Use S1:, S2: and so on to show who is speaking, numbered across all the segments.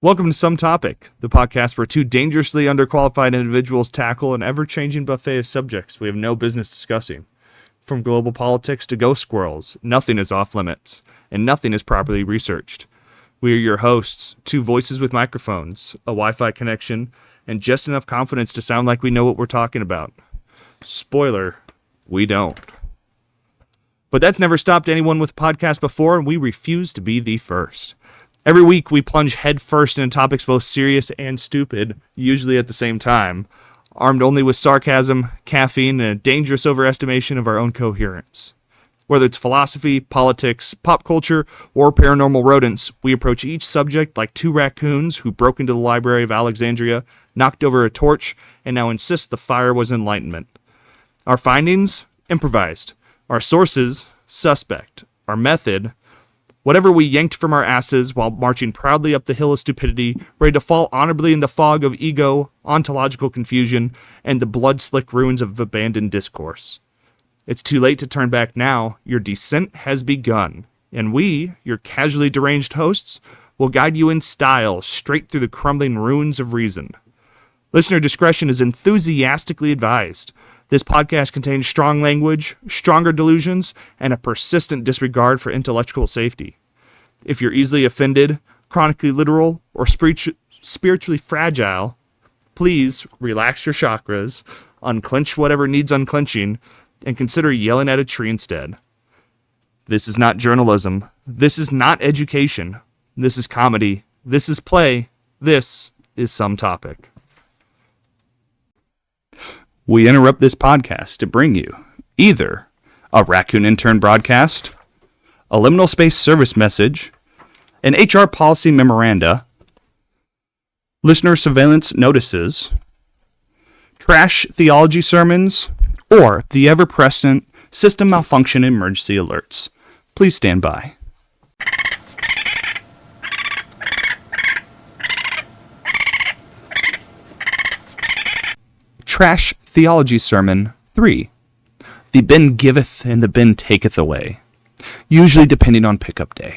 S1: Welcome to Some Topic, the podcast where two dangerously underqualified individuals tackle an ever-changing buffet of subjects we have no business discussing. From global politics to ghost squirrels, nothing is off limits, and nothing is properly researched. We are your hosts, two voices with microphones, a Wi-Fi connection, and just enough confidence to sound like we know what we're talking about. Spoiler, we don't. But that's never stopped anyone with a podcast before, and we refuse to be the first. Every week, we plunge headfirst into topics both serious and stupid, usually at the same time, armed only with sarcasm, caffeine, and a dangerous overestimation of our own coherence. Whether it's philosophy, politics, pop culture, or paranormal rodents, we approach each subject like two raccoons who broke into the Library of Alexandria, knocked over a torch, and now insist the fire was enlightenment. Our findings? Improvised. Our sources? Suspect. Our method? Whatever we yanked from our asses while marching proudly up the hill of stupidity, ready to fall honorably in the fog of ego, ontological confusion, and the blood-slick ruins of abandoned discourse. It's too late to turn back now. Your descent has begun. And we, your casually deranged hosts, will guide you in style straight through the crumbling ruins of reason. Listener discretion is enthusiastically advised. This podcast contains strong language, stronger delusions, and a persistent disregard for intellectual safety. If you're easily offended, chronically literal, or spiritually fragile, please relax your chakras, unclench whatever needs unclenching, and consider yelling at a tree instead. This is not journalism. This is not education. This is comedy. This is play. This is Some Topic. We interrupt this podcast to bring you either a Raccoon intern broadcast, a liminal space service message, an HR policy memoranda, listener surveillance notices, trash theology sermons, or the ever-present system malfunction emergency alerts. Please stand by. Trash Theology Sermon 3. The bin giveth and the bin taketh away, usually depending on pickup day.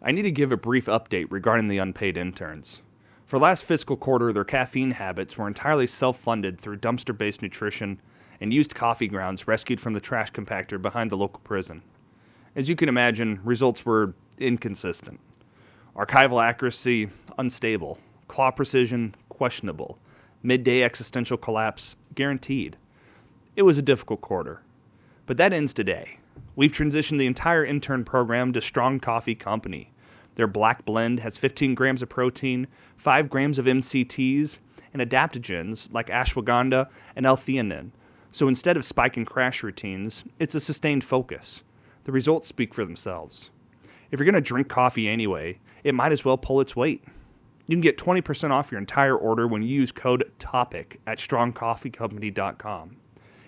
S1: I need to give a brief update regarding the unpaid interns. For last fiscal quarter, their caffeine habits were entirely self-funded through dumpster-based nutrition and used coffee grounds rescued from the trash compactor behind the local prison. As you can imagine, results were inconsistent. Archival accuracy, unstable. Claw precision, questionable. Midday existential collapse, guaranteed. It was a difficult quarter. But that ends today. We've transitioned the entire intern program to Strong Coffee Company. Their black blend has 15 grams of protein, 5 grams of MCTs, and adaptogens like ashwagandha and L-theanine. So instead of spike and crash routines, it's a sustained focus. The results speak for themselves. If you're going to drink coffee anyway, it might as well pull its weight. You can get 20% off your entire order when you use code TOPIC at strongcoffeecompany.com.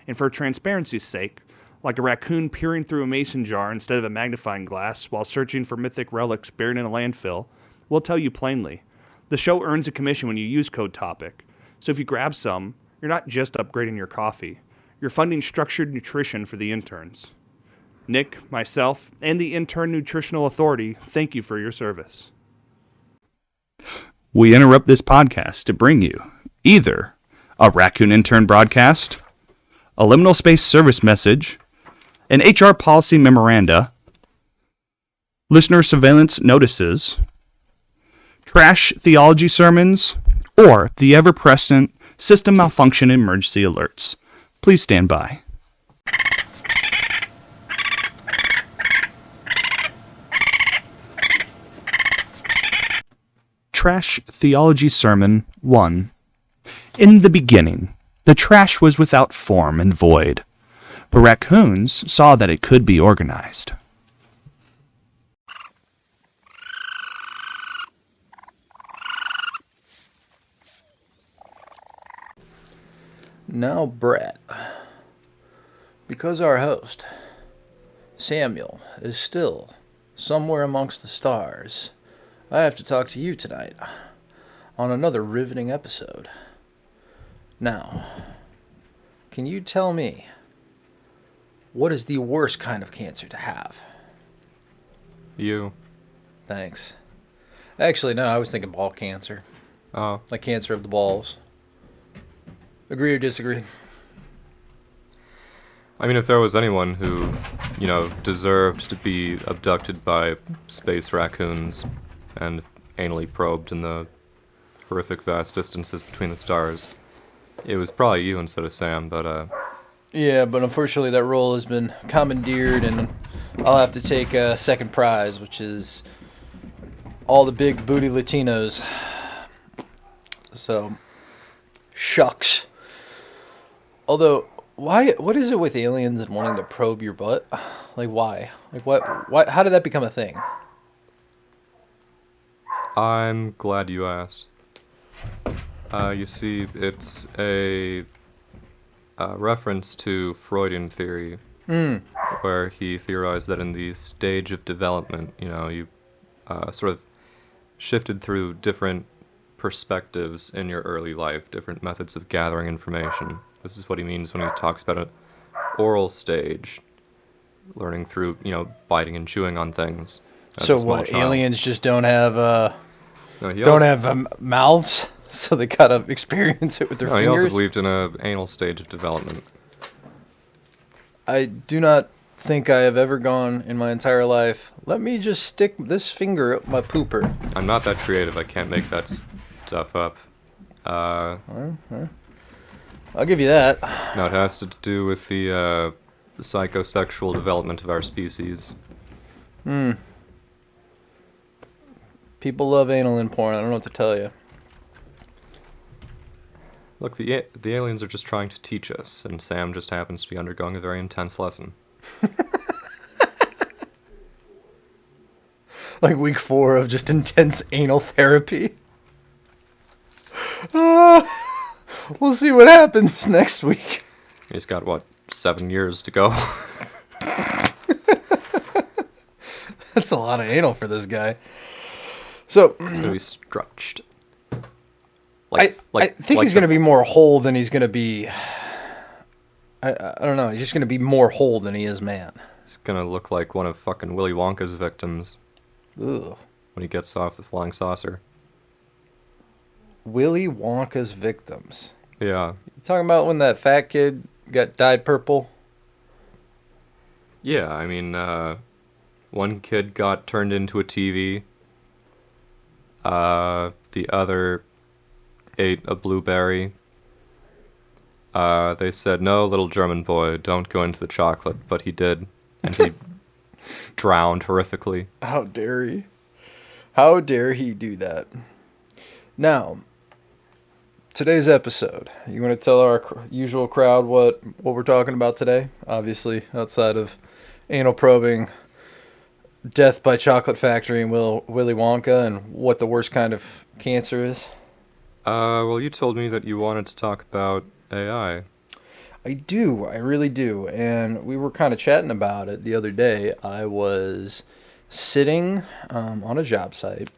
S1: And for transparency's sake, like a raccoon peering through a mason jar instead of a magnifying glass while searching for mythic relics buried in a landfill, we'll tell you plainly. The show earns a commission when you use code TOPIC. So if you grab some, you're not just upgrading your coffee. You're funding structured nutrition for the interns. Nick, myself, and the Intern Nutritional Authority thank you for your service. We interrupt this podcast to bring you either a Raccoon intern broadcast, a liminal space service message, an HR policy memoranda, listener surveillance notices, trash theology sermons, or the ever-present system malfunction emergency alerts. Please stand by. Trash Theology Sermon 1. In the beginning, the trash was without form and void, but raccoons saw that it could be organized.
S2: Now, Brett, because our host, Samuel, is still somewhere amongst the stars, I have to talk to you tonight on another riveting episode. Now, can you tell me what is the worst kind of cancer to have?
S3: You.
S2: Thanks. Actually, no, I was thinking ball cancer.
S3: Oh.
S2: Like cancer of the balls. Agree or disagree?
S3: I mean, if there was anyone who, deserved to be abducted by space raccoons and anally probed in the horrific vast distances between the stars, it was probably you instead of Sam, but,
S2: Yeah, but unfortunately that role has been commandeered, and I'll have to take a second prize, which is all the big booty Latinos. So, shucks. Although, what is it with aliens and wanting to probe your butt? Like, why? Like, what, how did that become a thing?
S3: I'm glad you asked. You see, it's a reference to Freudian theory, where he theorized that in the stage of development, you sort of shifted through different perspectives in your early life, different methods of gathering information. This is what he means when he talks about an oral stage, learning through, biting and chewing on things.
S2: So what?
S3: Child.
S2: Aliens just don't have
S3: No, he
S2: don't
S3: also,
S2: have mouths, so they gotta experience it with their
S3: no, he
S2: fingers.
S3: also believed in an anal stage of development.
S2: I do not think I have ever gone in my entire life, let me just stick this finger up my pooper.
S3: I'm not that creative. I can't make that stuff up.
S2: I'll give you that.
S3: No, it has to do with the psychosexual development of our species.
S2: People love anal in porn. I don't know what to tell you.
S3: Look, the aliens are just trying to teach us, and Sam just happens to be undergoing a very intense lesson.
S2: Like week 4 of just intense anal therapy. We'll see what happens next week.
S3: He's got, 7 years to go?
S2: That's a lot of anal for this guy. So
S3: He's stretched.
S2: I think he's going to be more whole than he's going to be... I don't know. He's just going to be more whole than he is man.
S3: He's gonna look like one of fucking Willy Wonka's victims.
S2: Ugh.
S3: When he gets off the flying saucer.
S2: Willy Wonka's victims.
S3: Yeah.
S2: You talking about when that fat kid got dyed purple?
S3: Yeah, I mean, one kid got turned into a TV. The other ate a blueberry. They said, no, little German boy, don't go into the chocolate, but he did. And he drowned horrifically.
S2: How dare he? How dare he do that? Now, today's episode, you want to tell our usual crowd what we're talking about today? Obviously, outside of anal probing, death by chocolate factory, and Willy Wonka, and what the worst kind of cancer is.
S3: Well, you told me that you wanted to talk about AI.
S2: I do. I really do. And we were kind of chatting about it the other day. I was sitting on a job site,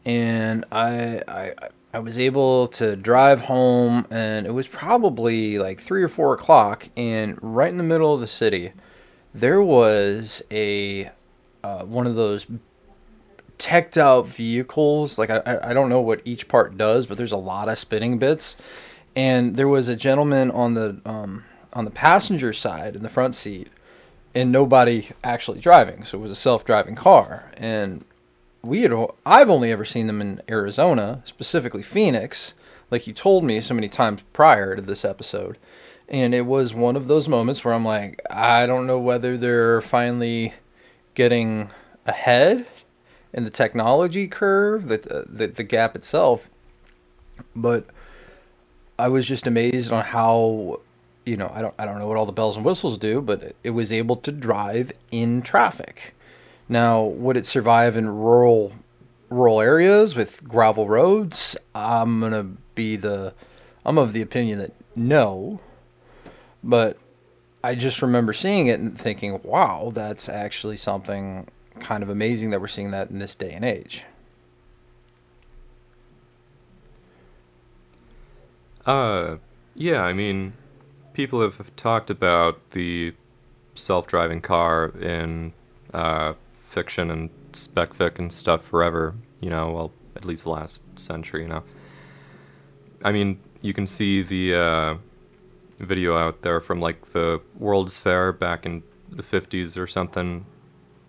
S2: and I was able to drive home, and it was probably like 3 or 4 o'clock, and right in the middle of the city, there was a one of those teched out vehicles. Like I don't know what each part does, but there's a lot of spinning bits. And there was a gentleman on the passenger side in the front seat, and nobody actually driving. So it was a self-driving car. And I've only ever seen them in Arizona, specifically Phoenix, like you told me so many times prior to this episode. And it was one of those moments where I'm like, I don't know whether they're finally getting ahead in the technology curve, the gap itself, but I was just amazed on how, I don't know what all the bells and whistles do, but it was able to drive in traffic. Now, would it survive in rural areas with gravel roads? I'm of the opinion that no. But I just remember seeing it and thinking, wow, that's actually something kind of amazing that we're seeing that in this day and age.
S3: Yeah, I mean, people have talked about the self-driving car in fiction and spec fic and stuff forever, well, at least the last century, I mean, you can see the video out there from, like, the World's Fair back in the 50s or something.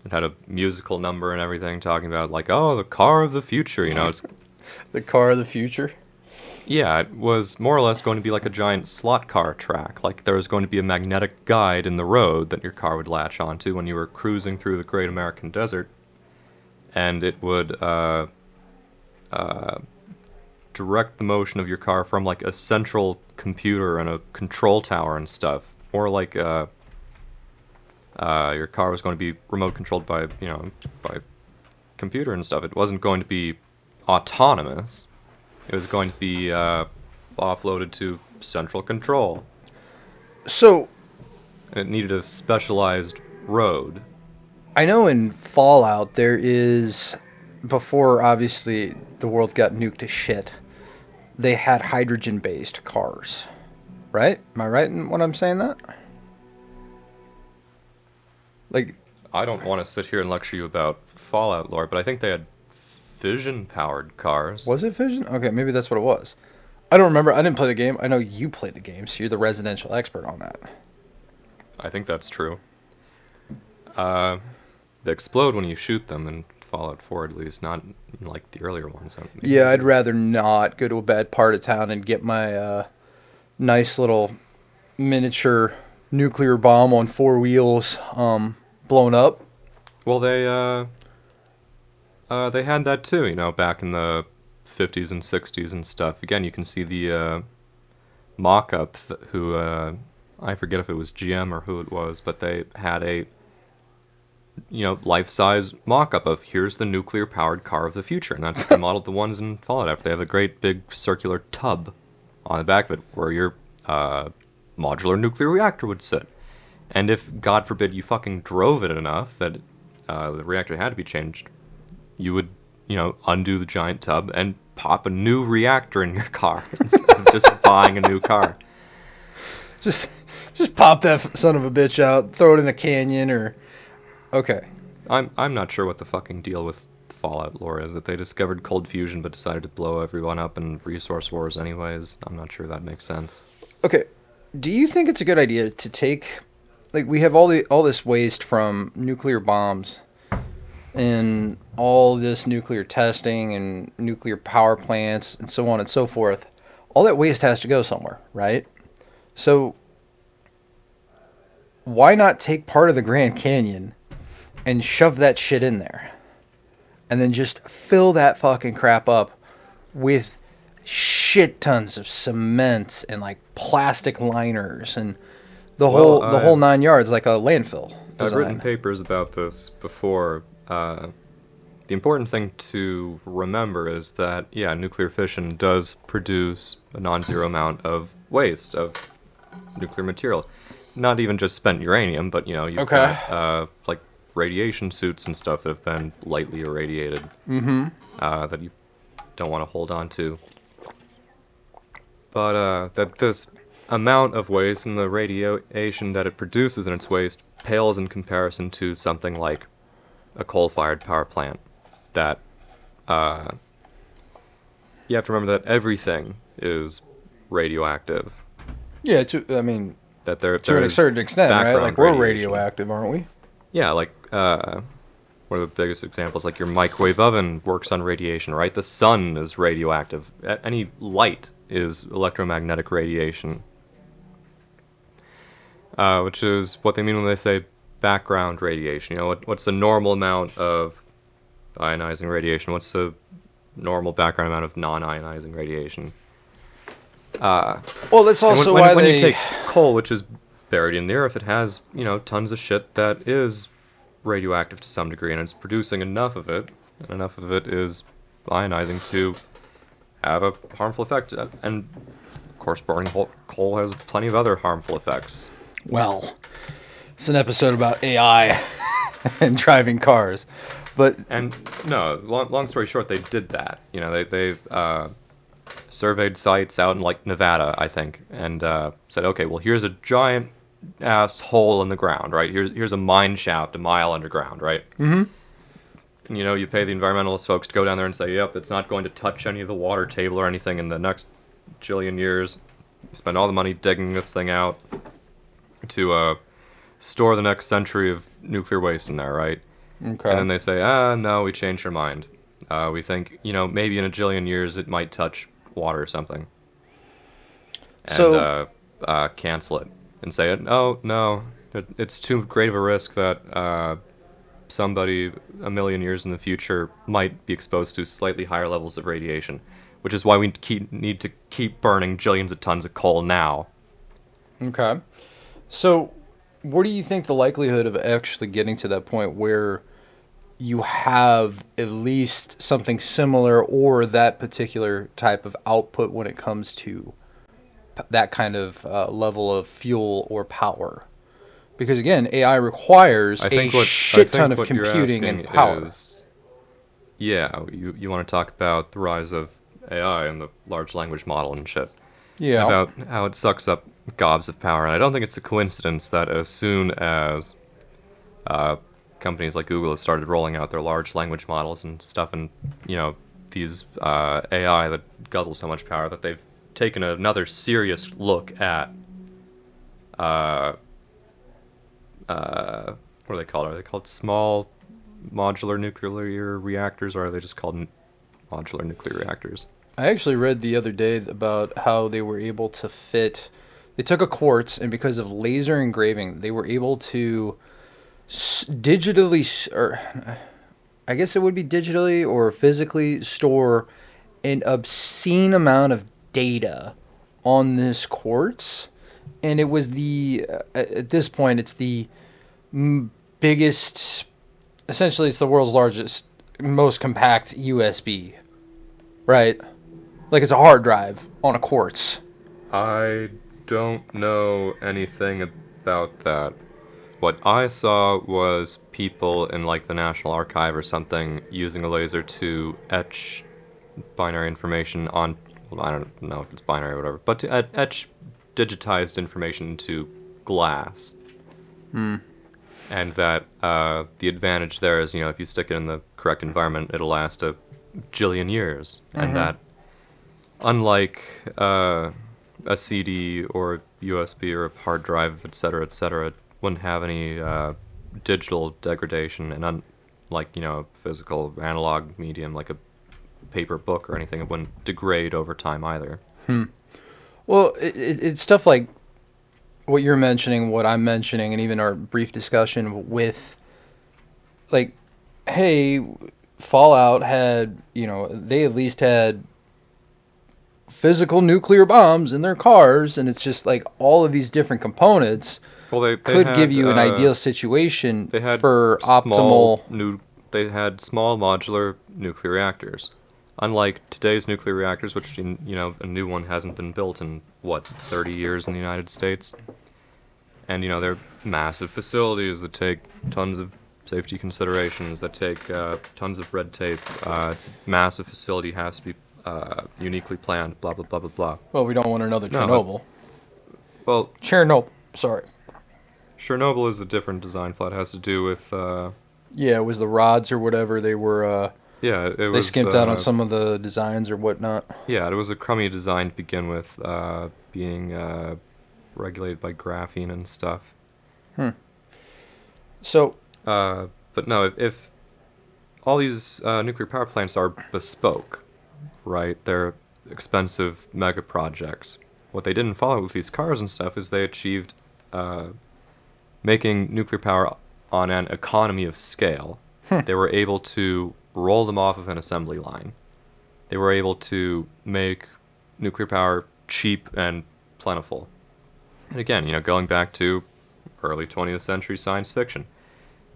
S3: It had a musical number and everything talking about, like, oh, the car of the future, it's...
S2: The car of the future?
S3: Yeah, it was more or less going to be like a giant slot car track. Like, there was going to be a magnetic guide in the road that your car would latch onto when you were cruising through the Great American Desert. And it would direct the motion of your car from, like, a central computer and a control tower and stuff. Or like your car was going to be remote controlled by, by computer and stuff. It wasn't going to be autonomous. It was going to be offloaded to central control.
S2: So...
S3: And it needed a specialized road.
S2: I know in Fallout there is, before obviously the world got nuked to shit, they had hydrogen-based cars. Right? Am I right in what I'm saying that? Like...
S3: I don't want to sit here and lecture you about Fallout lore, but I think they had fission-powered cars.
S2: Was it fission? Okay, maybe that's what it was. I don't remember. I didn't play the game. I know you played the game, so you're the residential expert on that.
S3: I think that's true. They explode when you shoot them in Fallout 4, at least, not like the earlier ones.
S2: Yeah, I'd rather not go to a bad part of town and get my nice little miniature nuclear bomb on 4 wheels blown up.
S3: Well, they had that too, back in the 50s and 60s and stuff. Again, you can see the mock-up who, I forget if it was GM or who it was, but they had a, life-size mock-up of, here's the nuclear-powered car of the future. And that's what they modeled the ones in Fallout after. They have a great big circular tub on the back of it where your modular nuclear reactor would sit. And if, God forbid, you fucking drove it enough that the reactor had to be changed, you would, undo the giant tub and pop a new reactor in your car instead of just buying a new car.
S2: Just pop that son of a bitch out, throw it in the canyon, or... Okay.
S3: I'm not sure what the fucking deal with Fallout lore is, that they discovered cold fusion but decided to blow everyone up in resource wars anyways. I'm not sure that makes sense.
S2: Okay. Do you think it's a good idea to take... Like, we have all this waste from nuclear bombs and all this nuclear testing and nuclear power plants and so on and so forth. All that waste has to go somewhere, right? So why not take part of the Grand Canyon and shove that shit in there? And then just fill that fucking crap up with shit tons of cement and, like, plastic liners and the whole 9 yards, like a landfill design.
S3: I've written papers about this before. The important thing to remember is that, yeah, nuclear fission does produce a non-zero amount of waste of nuclear material. Not even just spent uranium, but, you've got, like, radiation suits and stuff that have been lightly irradiated that you don't want to hold on to. But that this amount of waste and the radiation that it produces in its waste pales in comparison to something like a coal-fired power plant. That you have to remember that everything is radioactive.
S2: Yeah, that
S3: there
S2: to a certain extent, right? Like, we're
S3: radiation.
S2: Radioactive, aren't we?
S3: Yeah, like one of the biggest examples, like your microwave oven works on radiation, right? The sun is radioactive. Any light is electromagnetic radiation. Which is what they mean when they say background radiation. What's the normal amount of ionizing radiation? What's the normal background amount of non-ionizing radiation?
S2: Well, that's also why
S3: when you take coal, which is buried in the earth, it has, tons of shit that is radioactive to some degree, and it's producing enough of it, and enough of it is ionizing to have a harmful effect. And, of course, burning coal has plenty of other harmful effects.
S2: Well, it's an episode about AI and driving cars, but...
S3: And, no, long story short, they did that. They surveyed sites out in like Nevada, I think, and said, okay, well, here's a giant ass hole in the ground, right? Here's a mine shaft a mile underground, right?
S2: Mm-hmm.
S3: And, you pay the environmentalist folks to go down there and say, yep, it's not going to touch any of the water table or anything in the next jillion years. You spend all the money digging this thing out to store the next century of nuclear waste in there, right?
S2: Okay.
S3: And then they say, no, we changed our mind. We think, maybe in a jillion years it might touch water or something. And
S2: So-
S3: cancel it. And say, oh, no, it's too great of a risk that somebody a million years in the future might be exposed to slightly higher levels of radiation, which is why we need to keep burning jillions of tons of coal now.
S2: Okay. So, what do you think the likelihood of actually getting to that point where you have at least something similar or that particular type of output when it comes to that kind of level of fuel or power? Because again, AI requires shit ton of computing and power.
S3: You want to talk about the rise of AI and the large language model and shit.
S2: Yeah.
S3: About how it sucks up gobs of power. And I don't think it's a coincidence that as soon as companies like Google have started rolling out their large language models and stuff, and these AI that guzzle so much power, that they've taken another serious look at what are they called? Are they called small modular nuclear reactors, or are they just called modular nuclear reactors?
S2: I actually read the other day about how they were able to fit. They took a quartz, and because of laser engraving, they were able to digitally, or I guess it would be digitally or physically store an obscene amount of data on this quartz. And it was at this point, it's the biggest, essentially, it's the world's largest, most compact USB, right? Like it's a hard drive on a quartz.
S3: I don't know anything about that. What I saw was people in like the National Archive or something using a laser to etch binary information on, well, I don't know if it's binary or whatever, but to etch digitized information into glass. And that the advantage there is, if you stick it in the correct environment, it'll last a jillion years. And that, unlike a CD or a USB or a hard drive, etc., it wouldn't have any digital degradation. And unlike, a physical analog medium like a paper book or anything, it wouldn't degrade over time either.
S2: Well, it's stuff like what you're mentioning, what I'm mentioning, and even our brief discussion with, like, hey, Fallout had, they at least had physical nuclear bombs in their cars, and it's just like all of these different components
S3: They
S2: could
S3: had,
S2: give you an ideal situation for optimal.
S3: They had small modular nuclear reactors. Unlike today's nuclear reactors, which, a new one hasn't been built in, 30 years in the United States? And, they're massive facilities that take tons of safety considerations, that take tons of red tape. It's a massive facility, has to be uniquely planned, blah, blah, blah, blah, blah.
S2: Well, we don't want another Chernobyl. Sorry.
S3: Chernobyl is a different design flaw. It has to do with...
S2: yeah, it was the rods or whatever they were... they skimped out on some of the designs or whatnot.
S3: Yeah, it was a crummy design to begin with, being regulated by graphene and stuff.
S2: So...
S3: but no, if all these nuclear power plants are bespoke, right? They're expensive mega projects. What they didn't follow with these cars and stuff is they achieved making nuclear power on an economy of scale. They were able to roll them off of an assembly line. They were able to make nuclear power cheap and plentiful. And again, going back to early 20th century science fiction,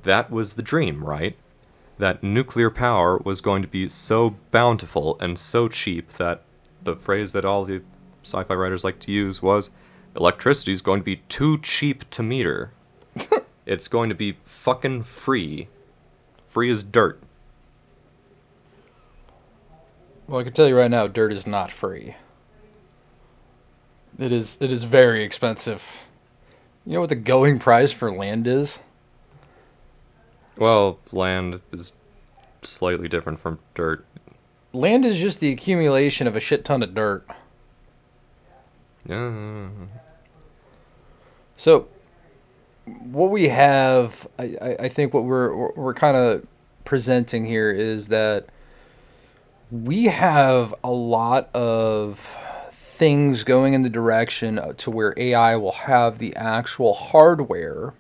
S3: that was the dream, right? That nuclear power was going to be so bountiful and so cheap that the phrase that all the sci-fi writers like to use was, electricity is going to be too cheap to meter. It's going to be fucking free. Free as dirt.
S2: Well, I can tell you right now, dirt is not free. It is very expensive. You know what the going price for land is?
S3: Well, land is slightly different from dirt.
S2: Land is just the accumulation of a shit ton of dirt.
S3: Yeah.
S2: So, what we have, I think what we're kind of presenting here is that we have a lot of things going in the direction to where AI will have the actual hardware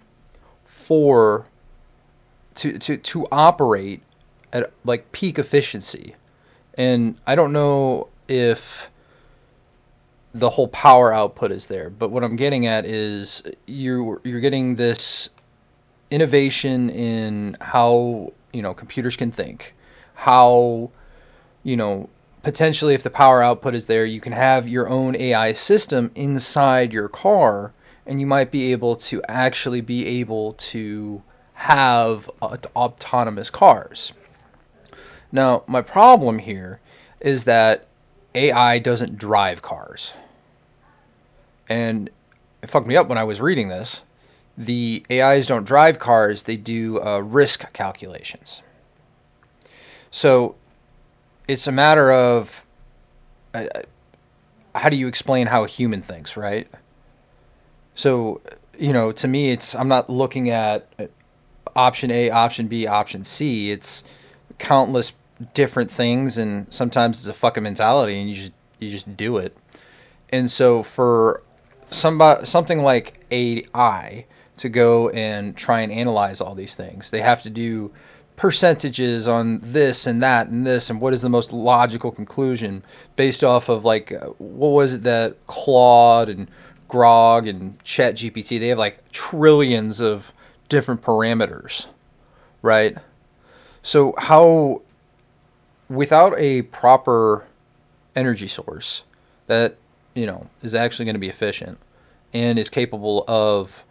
S2: for to operate at like peak efficiency. And I don't know if the whole power output is there, but what I'm getting at is you're getting this innovation in how, computers can think, how, potentially if the power output is there, you can have your own AI system inside your car, and you might be able to actually be able to have autonomous cars. Now, my problem here is that AI doesn't drive cars. And it fucked me up when I was reading this. The AIs don't drive cars, they do risk calculations. So it's a matter of how do you explain how a human thinks, right? So, to me, I'm not looking at option A, option B, option C. It's countless different things, and sometimes it's a fucking mentality, and you just do it. And so for something like AI to go and try and analyze all these things, they have to do percentages on this and that and this, and what is the most logical conclusion based off of like what was it that Claude and Grok and ChatGPT, they have like trillions of different parameters, right? So how, without a proper energy source that is actually going to be efficient and is capable of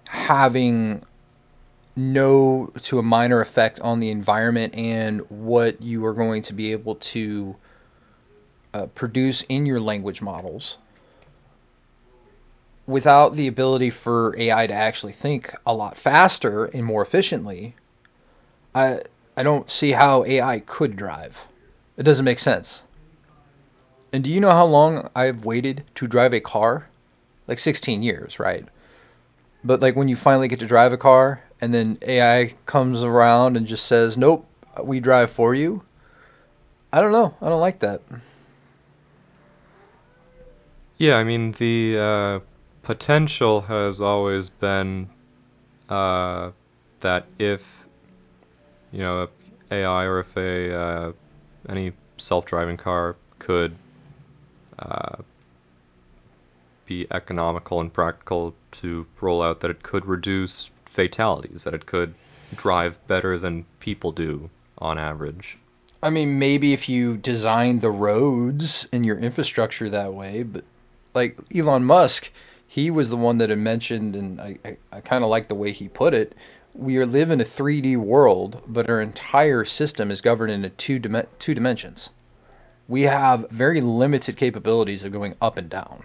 S2: having no to a minor effect on the environment and what you are going to be able to produce in your language models, without the ability for AI to actually think a lot faster and more efficiently, I don't see how AI could drive. It doesn't make sense. And do you know how long I've waited to drive a car? Like 16 years, right? But like when you finally get to drive a car and then AI comes around and just says, "Nope, we drive for you." I don't know. I don't like that.
S3: Yeah, I mean, the potential has always been that if, AI or if any self-driving car could be economical and practical to roll out, that it could reduce fatalities, that it could drive better than people do on average.
S2: I mean, maybe if you design the roads and your infrastructure that way, but like Elon Musk, he was the one that had mentioned, and I kind of like the way he put it. We live in a 3D world, but our entire system is governed in two dimensions. We have very limited capabilities of going up and down,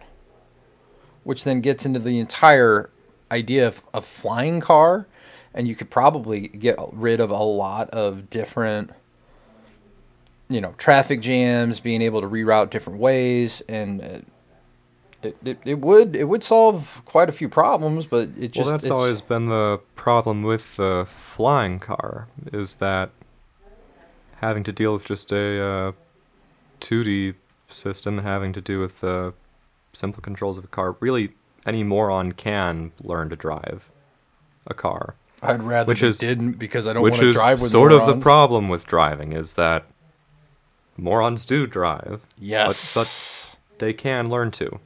S2: which then gets into the entire idea of a flying car, and you could probably get rid of a lot of different, traffic jams, being able to reroute different ways, and it would solve quite a few problems, but
S3: Well, that's always been the problem with the flying car, is that having to deal with just a 2D system, having to do with the simple controls of a car. Really, any moron can learn to drive a car.
S2: I'd rather they didn't, because I don't want
S3: Which
S2: to
S3: is
S2: drive with
S3: sort
S2: morons.
S3: of the problem with driving, is that morons do drive.
S2: Yes.
S3: But they can learn to.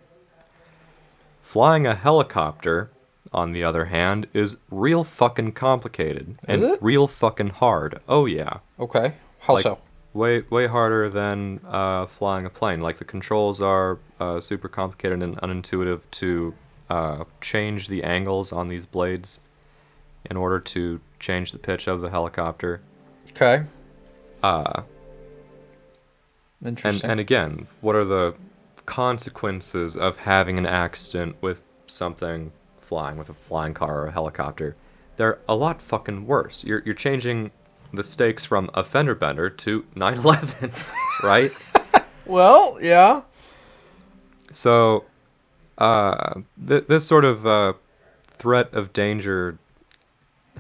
S3: Flying a helicopter, on the other hand, is real fucking complicated.
S2: Is
S3: and
S2: it?
S3: real fucking hard. Oh, yeah.
S2: Okay. How
S3: Like,
S2: so?
S3: Way harder than flying a plane. Like, the controls are super complicated and unintuitive to change the angles on these blades in order to change the pitch of the helicopter.
S2: Okay. Interesting.
S3: And again, what are the consequences of having an accident with something flying, with a flying car or a helicopter? They're a lot fucking worse. You're changing the stakes from a fender bender to 9/11, right?
S2: Well, yeah.
S3: So, this sort of threat of danger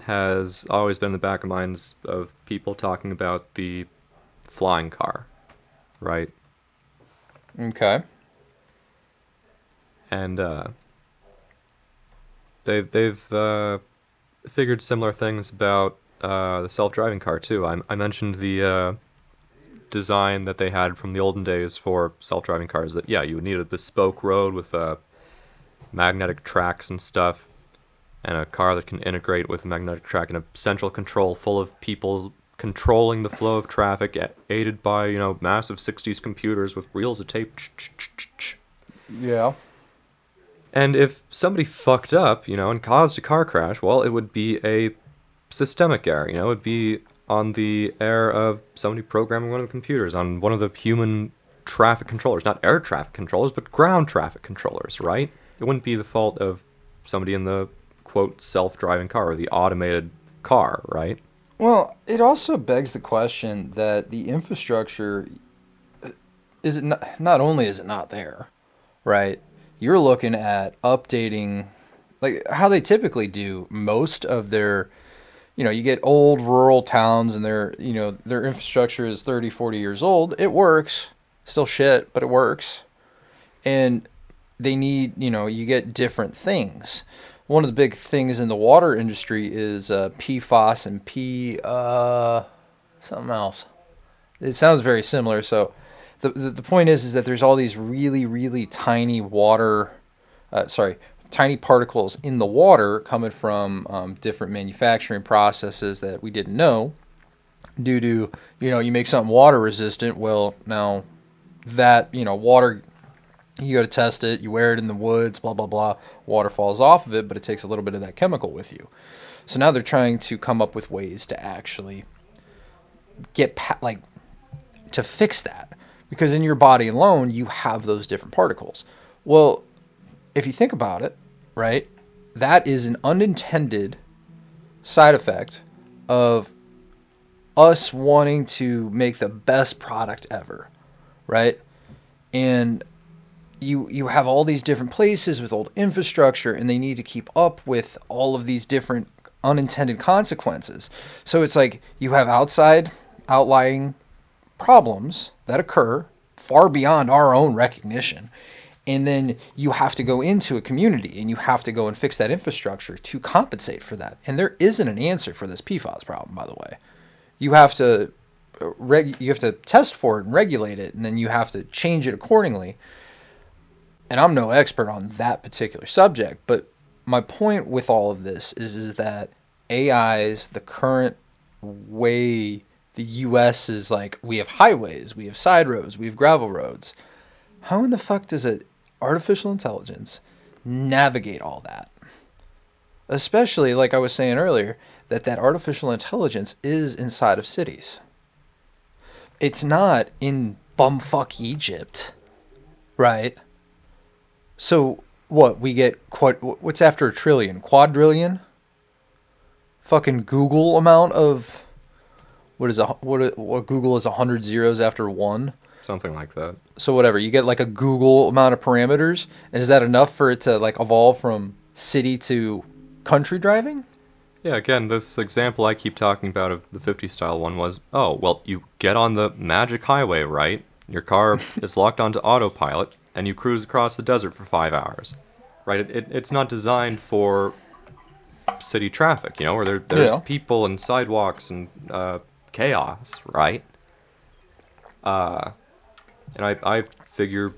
S3: has always been in the back of minds of people talking about the flying car, right?
S2: Okay.
S3: And they've figured similar things about the self-driving car too. I mentioned the design that they had from the olden days for self-driving cars. That yeah, you would need a bespoke road with magnetic tracks and stuff, and a car that can integrate with a magnetic track and a central control full of people controlling the flow of traffic, aided by massive '60s computers with reels of tape.
S2: Yeah.
S3: And if somebody fucked up, and caused a car crash, well, it would be a systemic error. It would be on the error of somebody programming one of the computers, on one of the human traffic controllers. Not air traffic controllers, but ground traffic controllers, right? It wouldn't be the fault of somebody in the, quote, self-driving car or the automated car, right?
S2: Well, it also begs the question that the infrastructure is it not only is it not there, right? You're looking at updating like how they typically do most of their you get old rural towns and their infrastructure is 30, 40 years old. It works. Still shit, but it works. And they need, you get different things. One of the big things in the water industry is PFAS and something else. It sounds very similar. So the point is that there's all these really, really tiny tiny particles in the water coming from different manufacturing processes that we didn't know due to, you make something water resistant. Well, now that, water, you go to test it, you wear it in the woods, blah, blah, blah. Water falls off of it, but it takes a little bit of that chemical with you. So now they're trying to come up with ways to actually to fix that. Because in your body alone, you have those different particles. Well, if you think about it, right, that is an unintended side effect of us wanting to make the best product ever, right? And you have all these different places with old infrastructure, and they need to keep up with all of these different unintended consequences. So it's like you have outlying problems that occur far beyond our own recognition. And then you have to go into a community and you have to go and fix that infrastructure to compensate for that. And there isn't an answer for this PFAS problem, by the way. You have to test for it and regulate it, and then you have to change it accordingly. And I'm no expert on that particular subject, but my point with all of this is that AI's the current way the U.S. is like, we have highways, we have side roads, we have gravel roads. How in the fuck does artificial intelligence navigate all that? Especially, like I was saying earlier, that artificial intelligence is inside of cities. It's not in bumfuck Egypt, right? So what, we get what's after a trillion? Quadrillion? Fucking Google amount of what Google is 100 zeros after one?
S3: Something like that.
S2: So whatever, you get like a Google amount of parameters, and is that enough for it to like evolve from city to country driving?
S3: Yeah, again, this example I keep talking about of the 50 style one was, oh, well, you get on the magic highway, right? Your car is locked onto autopilot, and you cruise across the desert for 5 hours, right? It's not designed for city traffic, where there's people and sidewalks and chaos, right? And I figure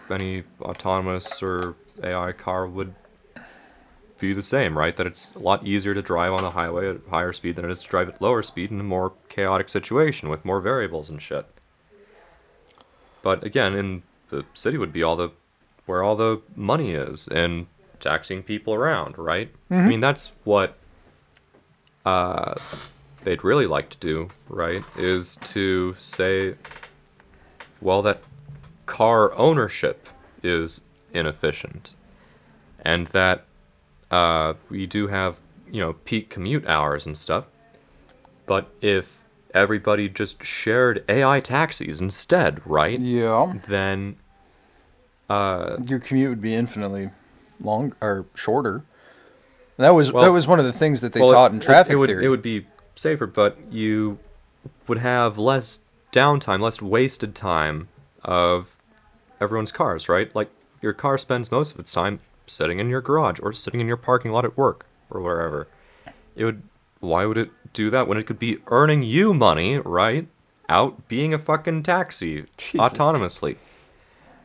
S3: any autonomous or AI car would be the same, right? That it's a lot easier to drive on the highway at higher speed than it is to drive at lower speed in a more chaotic situation with more variables and shit. But again, in the city would be where all the money is, and taxing people around, right?
S2: Mm-hmm.
S3: I mean, that's what they'd really like to do, right? Is to say, Well, that car ownership is inefficient, and that we do have, peak commute hours and stuff. But if everybody just shared AI taxis instead, right?
S2: Yeah.
S3: Then
S2: Your commute would be infinitely long or shorter. That was one of the things that they taught in traffic theory.
S3: It would be safer, but you would have less downtime, less wasted time of everyone's cars, right? Like, your car spends most of its time sitting in your garage or sitting in your parking lot at work or wherever. Why would it do that when it could be earning you money, right? Out being a fucking taxi autonomously.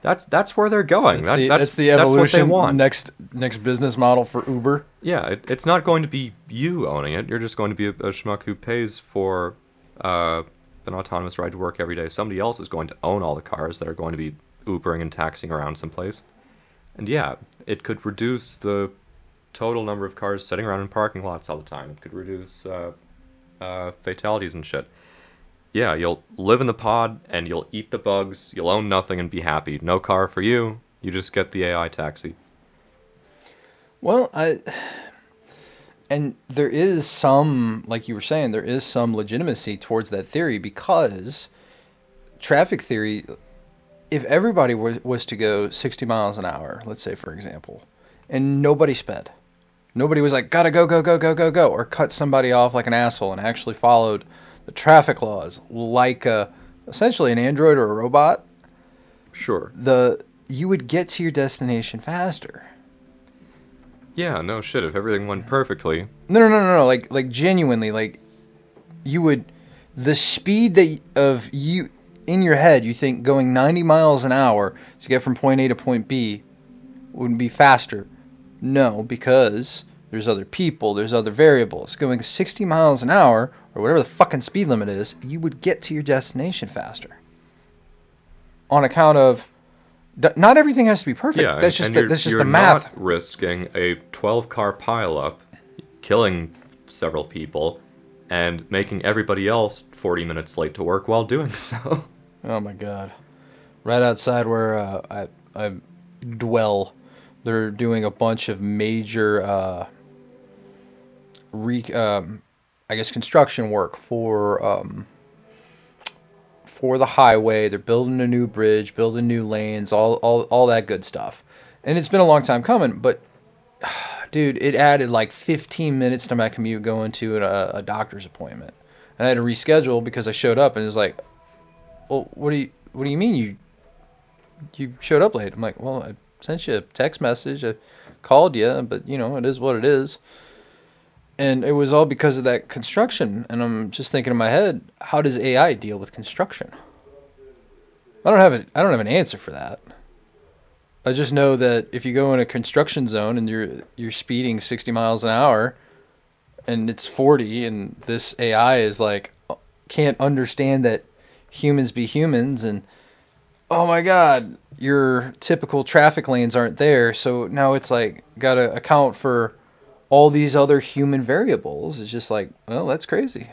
S3: That's where they're going.
S2: That's the evolution.
S3: That's what they want.
S2: Next business model for Uber.
S3: Yeah, it's not going to be you owning it. You're just going to be a schmuck who pays for an autonomous ride to work every day. Somebody else is going to own all the cars that are going to be Ubering and taxiing around someplace. And yeah, it could reduce the total number of cars sitting around in parking lots all the time. It could reduce fatalities and shit. Yeah, you'll live in the pod, and you'll eat the bugs, you'll own nothing and be happy. No car for you, you just get the AI taxi.
S2: Well, and there is some, like you were saying, there is some legitimacy towards that theory, because traffic theory, if everybody was to go 60 miles an hour, let's say, for example, and nobody sped, nobody was like, gotta go, go, go, go, go, go, or cut somebody off like an asshole and actually followed the traffic laws like essentially an android or a robot,
S3: Sure.
S2: You would get to your destination faster.
S3: Yeah, no shit, if everything went perfectly.
S2: No. Like genuinely, like you would, the speed of you in your head, you think going 90 miles an hour to get from point A to point B would be faster. No, because there's other people, there's other variables. Going 60 miles an hour, or whatever the fucking speed limit is, you would get to your destination faster. On account of, not everything has to be perfect.
S3: Yeah,
S2: that's just
S3: you're
S2: the math.
S3: Not risking a 12-car pileup, killing several people, and making everybody else 40 minutes late to work while doing so.
S2: Oh my god. Right outside where I dwell, they're doing a bunch of major construction work for the highway. They're building a new bridge, building new lanes, all that good stuff. And it's been a long time coming, but dude, it added like 15 minutes to my commute going to a doctor's appointment. And I had to reschedule because I showed up and it was like, well, what do you mean you showed up late? I'm like, well, I sent you a text message, I called you, but it is what it is. And it was all because of that construction. And I'm just thinking in my head, how does AI deal with construction? I don't have an answer for that. I just know that if you go in a construction zone and you're speeding 60 miles an hour and it's 40 and this AI is like can't understand that humans be humans, and oh my god, your typical traffic lanes aren't there, so now it's like got to account for all these other human variables. It's just like, well, that's crazy.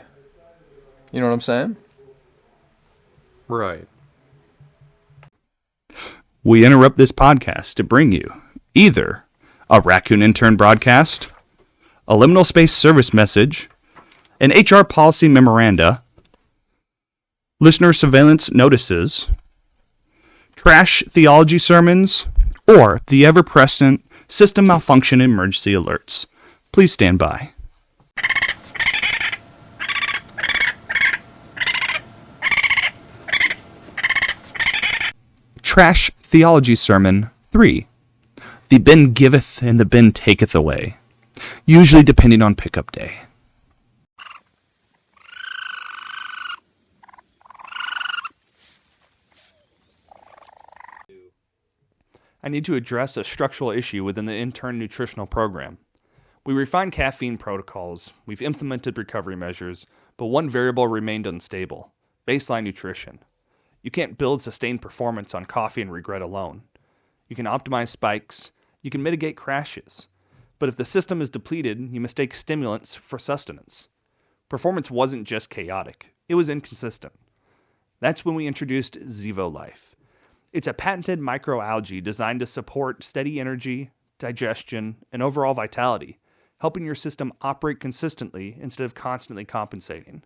S2: You know what I'm saying?
S3: Right.
S1: We interrupt this podcast to bring you either a Raccoon intern broadcast, a liminal space service message, an HR policy memoranda, listener surveillance notices, trash theology sermons, or the ever-present system malfunction emergency alerts. Please stand by. Trash Theology Sermon 3. The bin giveth and the bin taketh away, usually depending on pickup day. I need to address a structural issue within the intern nutritional program. We refined caffeine protocols, we've implemented recovery measures, but one variable remained unstable: baseline nutrition. You can't build sustained performance on coffee and regret alone. You can optimize spikes, you can mitigate crashes, but if the system is depleted, you mistake stimulants for sustenance. Performance wasn't just chaotic, it was inconsistent. That's when we introduced Zevo Life. It's a patented microalgae designed to support steady energy, digestion, and overall vitality, helping your system operate consistently instead of constantly compensating.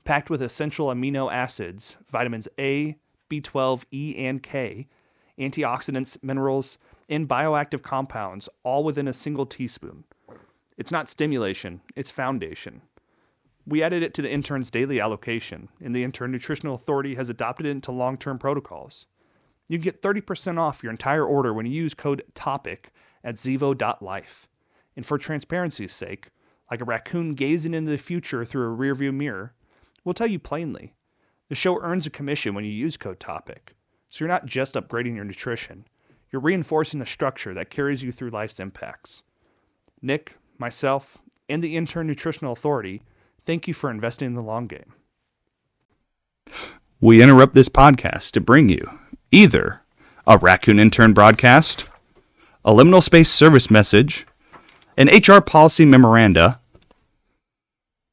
S1: Packed with essential amino acids, vitamins A, B12, E, and K, antioxidants, minerals, and bioactive compounds, all within a single teaspoon. It's not stimulation, it's foundation. We added it to the intern's daily allocation, and the Intern Nutritional Authority has adopted it into long-term protocols. You get 30% off your entire order when you use code TOPIC at zevo.life. And for transparency's sake, like a raccoon gazing into the future through a rearview mirror, we'll tell you plainly, the show earns a commission when you use code TOPIC. So you're not just upgrading your nutrition, you're reinforcing the structure that carries you through life's impacts. Nick, myself, and the Intern Nutritional Authority thank you for investing in the long game. We interrupt this podcast to bring you either a Raccoon Intern broadcast, a liminal space service message, an HR policy memoranda,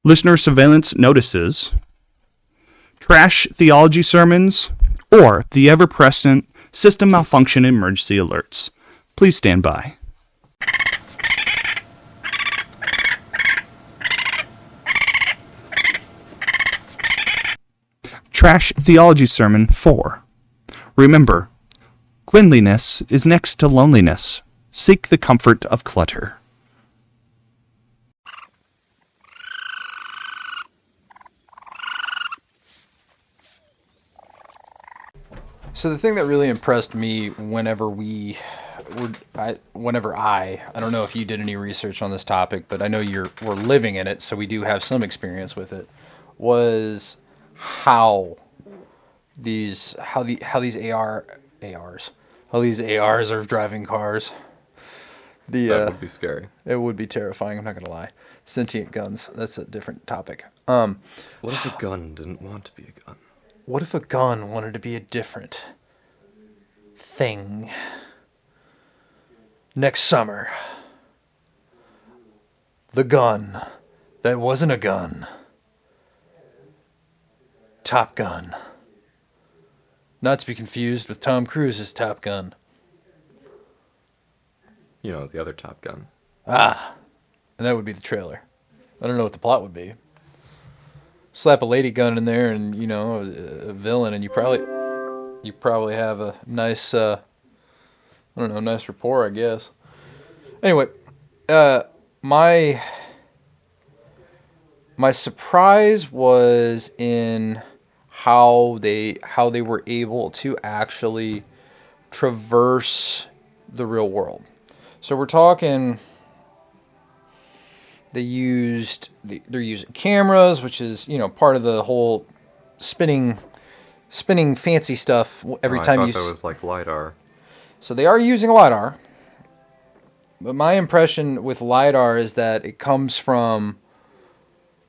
S1: listener surveillance notices, trash theology sermons, or the ever-present system malfunction emergency alerts. Please stand by. Trash Theology Sermon 4. Remember, cleanliness is next to loneliness. Seek the comfort of clutter.
S2: So the thing that really impressed me whenever I don't know if you did any research on this topic, but I know we're living in it, so we do have some experience with it, was how these ARs are driving cars.
S3: That would be scary.
S2: It would be terrifying, I'm not gonna lie. Sentient guns, that's a different topic.
S3: What if a gun didn't want to be a gun?
S2: What if a gun wanted to be a different thing? Next summer, the gun that wasn't a gun. Top Gun. Not to be confused with Tom Cruise's Top Gun.
S3: You know, the other Top Gun.
S2: Ah, and that would be the trailer. I don't know what the plot would be. Slap a lady gun in there and, you know, a villain, and you probably have a nice, nice rapport, I guess. Anyway, my surprise was in how they were able to actually traverse the real world. So we're talking, they're using cameras, which is, you know, part of the whole spinning fancy stuff every time
S3: I thought that was like LiDAR.
S2: So they are using LiDAR. But my impression with LiDAR is that it comes from,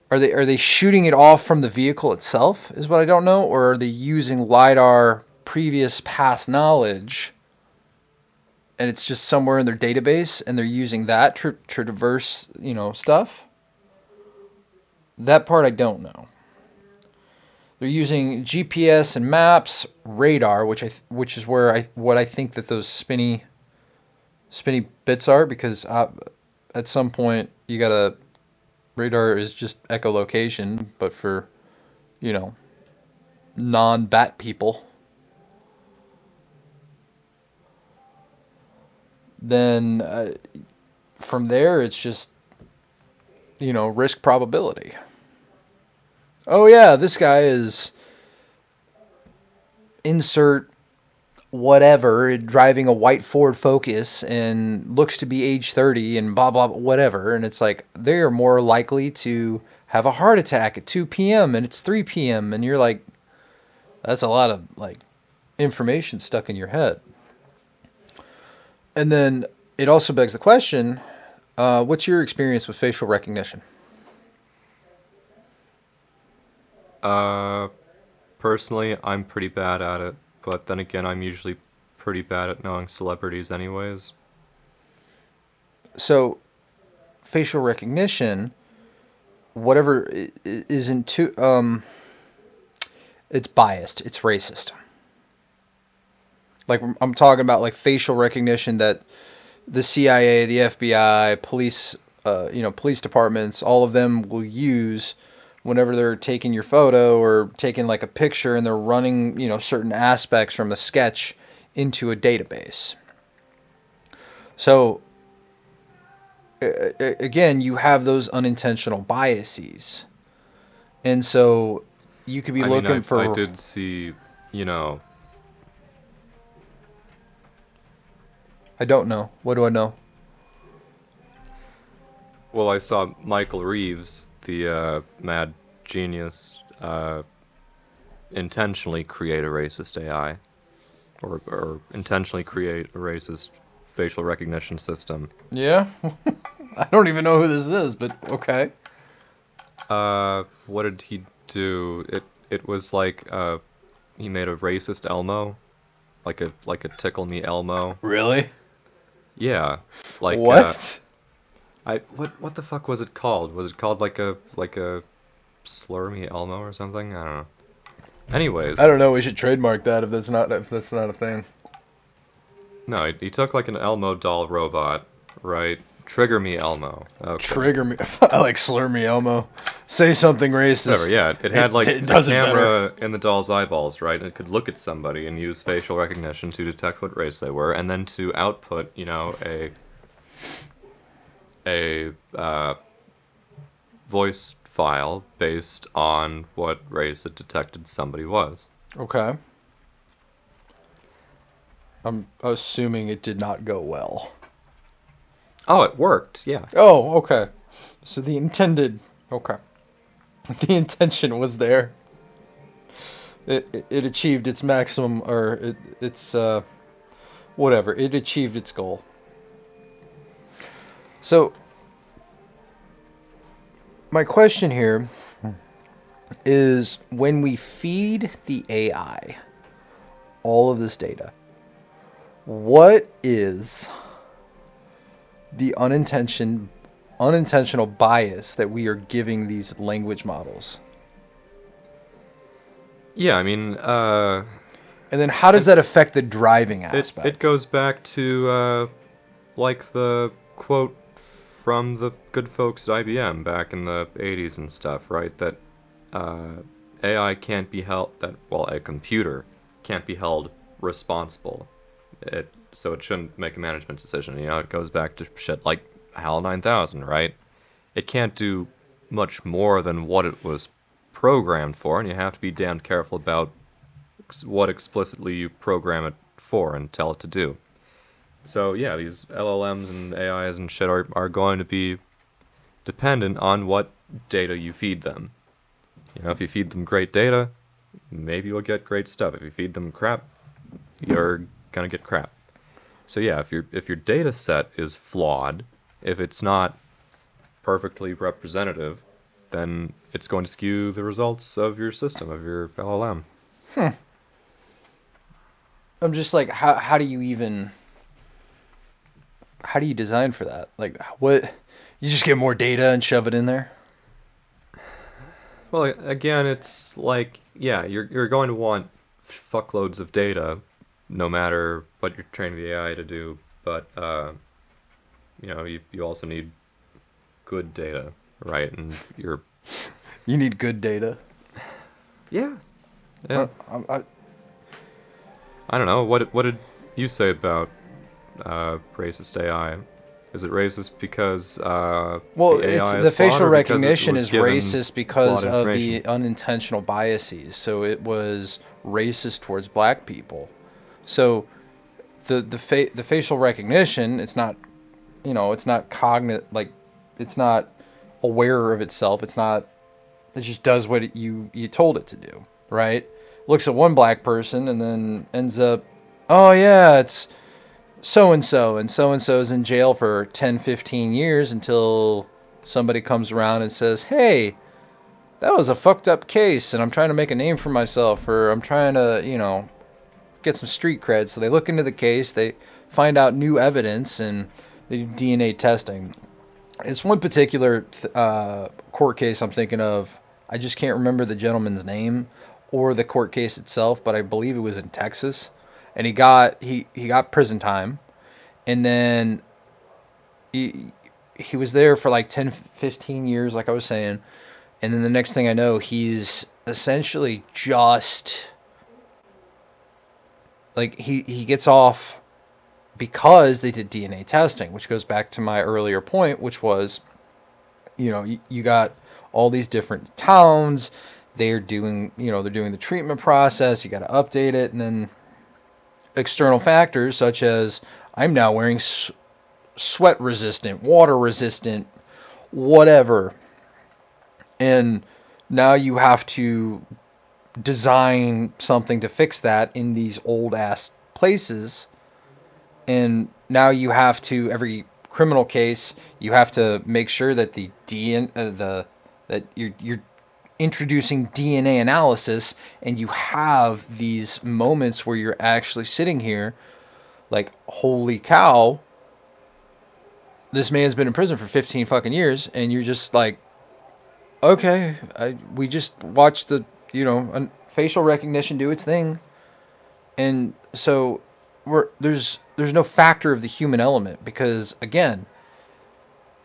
S2: are they shooting it off from the vehicle itself, is what I don't know, or are they using LiDAR past knowledge, and it's just somewhere in their database, and they're using that to traverse, you know, stuff? That part I don't know. They're using GPS and maps, radar, which is where what I think that those spinny bits are, because at some point you gotta. Radar is just echolocation, but for, you know, non-bat people. Then from there, it's just, you know, risk probability. Oh yeah, this guy is insert whatever, driving a white Ford Focus and looks to be age 30 and blah, blah, blah, whatever. And it's like, they're more likely to have a heart attack at 2 p.m. and it's 3 p.m. And you're like, that's a lot of like information stuck in your head. And then it also begs the question, what's your experience with facial recognition?
S3: Personally, I'm pretty bad at it. But then again, I'm usually pretty bad at knowing celebrities anyways.
S2: So, facial recognition, whatever is It's biased. It's racist. Like, I'm talking about like facial recognition that the CIA, the FBI, police, police departments, all of them will use whenever they're taking your photo or taking like a picture, and they're running, certain aspects from the sketch into a database. So again, you have those unintentional biases. And so you could be looking for...
S3: I did see,
S2: I don't know. What do I know?
S3: Well, I saw Michael Reeves, the mad genius, intentionally create a racist AI. Or intentionally create a racist facial recognition system.
S2: Yeah? I don't even know who this is, but okay.
S3: What did he do? It was like, he made a racist Elmo. Like a tickle me Elmo.
S2: Really?
S3: Yeah. Like,
S2: what?
S3: What the fuck was it called? Was it called like a slur me Elmo or something? I don't know. Anyways,
S2: I don't know. We should trademark that if that's not a thing.
S3: No, he took like an Elmo doll robot, right? Trigger me Elmo. Okay.
S2: Trigger me. I like slur me Elmo. Say something racist.
S3: Whatever, yeah. It had like
S2: it
S3: a
S2: does it
S3: camera
S2: better.
S3: in the doll's eyeballs, right? And it could look at somebody and use facial recognition to detect what race they were, and then to output, a voice file based on what race it detected somebody was.
S2: Okay. I'm assuming it did not go well.
S3: Oh, it worked, yeah.
S2: Oh, okay. So the intention was there. It achieved its maximum, or its whatever. It achieved its goal. So my question here is, when we feed the AI all of this data, what is the unintentional bias that we are giving these language models?
S3: Yeah, I mean,
S2: and then how does that affect the driving aspect?
S3: It goes back to, like the quote from the good folks at IBM back in the 80s and stuff, right? That AI can't be held, a computer can't be held responsible. So it shouldn't make a management decision. It goes back to shit like HAL 9000, right? It can't do much more than what it was programmed for, and you have to be damned careful about what explicitly you program it for and tell it to do. So yeah, these LLMs and AIs and shit are going to be dependent on what data you feed them. If you feed them great data, maybe you'll get great stuff. If you feed them crap, you're gonna get crap. So yeah, if your data set is flawed, if it's not perfectly representative, then it's going to skew the results of your system, of your LLM.
S2: I'm just like, how do you design for that? Like, what? You just get more data and shove it in there?
S3: Well, again, it's like, yeah, you're going to want fuckloads of data, no matter what you're training the AI to do. But you also need good data, right? And
S2: you need good data.
S3: Yeah. I don't know. What did you say about racist AI? Is it racist because the AI is
S2: the facial
S3: flawed, or
S2: recognition
S3: because
S2: is racist because of the
S3: information?
S2: unintentional biases. So it was racist towards black people. So the facial recognition, it's not, it's not it's not aware of itself. It just does what you told it to do, right? Looks at one black person and then ends up, oh yeah, it's so-and-so, and so-and-so's in jail for 10, 15 years until somebody comes around and says, hey, that was a fucked up case, and I'm trying to make a name for myself, or I'm trying to, get some street cred. So they look into the case, they find out new evidence, and they do DNA testing. It's one particular court case I'm thinking of. I just can't remember the gentleman's name. or the court case itself, but I believe it was in Texas, and he got prison time, and then he was there for like 10, 15 years, like I was saying, and then the next thing I know, he's essentially just like he gets off because they did DNA testing, which goes back to my earlier point, which was, you got all these different towns. They're doing the treatment process. You got to update it, and then external factors such as I'm now wearing sweat resistant, water resistant, whatever, and now you have to design something to fix that in these old ass places. And now you have to, every criminal case, you have to make sure that that you're introducing DNA analysis, and you have these moments where you're actually sitting here like, holy cow, this man's been in prison for 15 fucking years, and you're just like, okay, we just watched the, facial recognition do its thing. And so there's no factor of the human element, because again,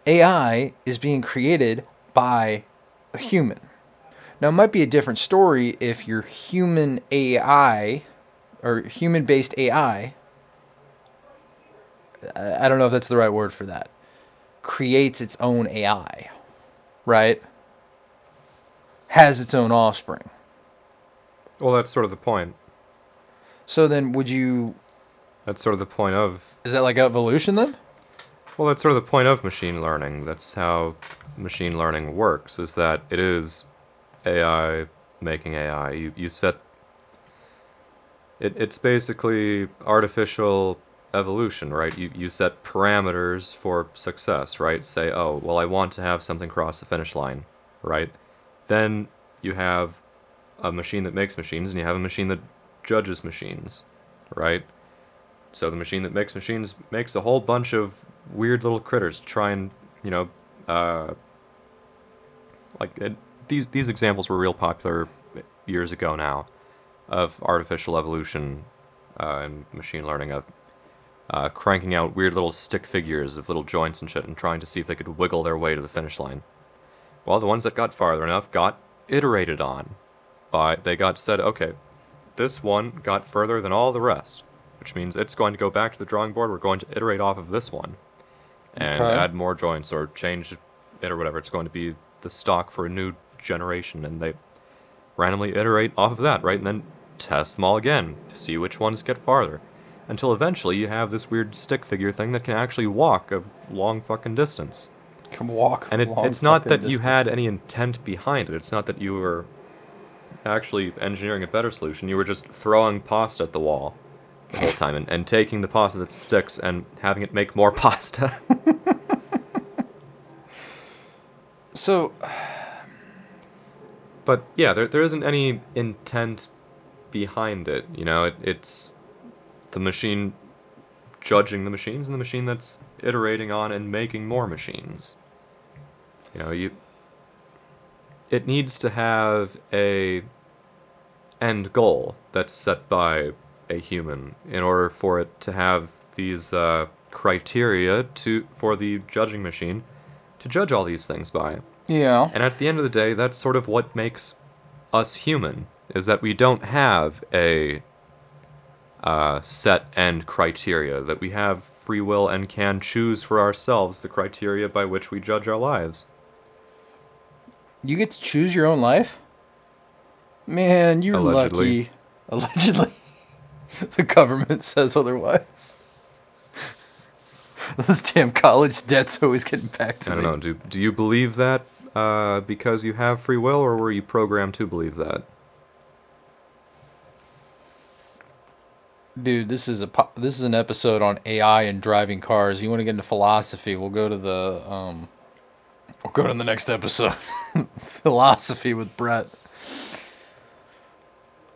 S2: AI is being created by a human. Now, it might be a different story if your human AI or human-based AI, I don't know if that's the right word for that, creates its own AI, right? Has its own offspring.
S3: Well, that's sort of the point.
S2: So then
S3: That's sort of the point of...
S2: Is that like evolution then?
S3: Well, that's sort of the point of machine learning. That's how machine learning works, is that it is AI making AI. You set... It's basically artificial evolution, right? You set parameters for success, right? Say, oh, well, I want to have something cross the finish line, right? Then you have a machine that makes machines, and you have a machine that judges machines, right? So the machine that makes machines makes a whole bunch of weird little critters to try and, these examples were real popular years ago now, of artificial evolution and machine learning, of cranking out weird little stick figures of little joints and shit and trying to see if they could wiggle their way to the finish line. Well, the ones that got farther enough got iterated on. They got said, okay, this one got further than all the rest, which means it's going to go back to the drawing board. We're going to iterate off of this one and add more joints or change it or whatever. It's going to be the stock for a new generation, and they randomly iterate off of that, right? And then test them all again to see which ones get farther, until eventually you have this weird stick figure thing that can actually walk a long fucking distance.
S2: Can walk.
S3: And it's not that you had any intent behind it. It's not that you were actually engineering a better solution. You were just throwing pasta at the wall the whole time and taking the pasta that sticks and having it make more pasta.
S2: So...
S3: But yeah, there isn't any intent behind it. It's the machine judging the machines and the machine that's iterating on and making more machines. It needs to have a end goal that's set by a human in order for it to have these criteria for the judging machine to judge all these things by.
S2: Yeah.
S3: And at the end of the day, that's sort of what makes us human, is that we don't have a set end criteria, that we have free will and can choose for ourselves the criteria by which we judge our lives.
S2: You get to choose your own life? Man, you're
S3: Allegedly.
S2: lucky. Allegedly. The government says otherwise. Those damn college debts always getting back to me.
S3: I don't know, do you believe that because you have free will, or were you programmed to believe that?
S2: Dude, this is an episode on AI and driving cars. You want to get into philosophy? We'll go to the next episode. Philosophy with Brett.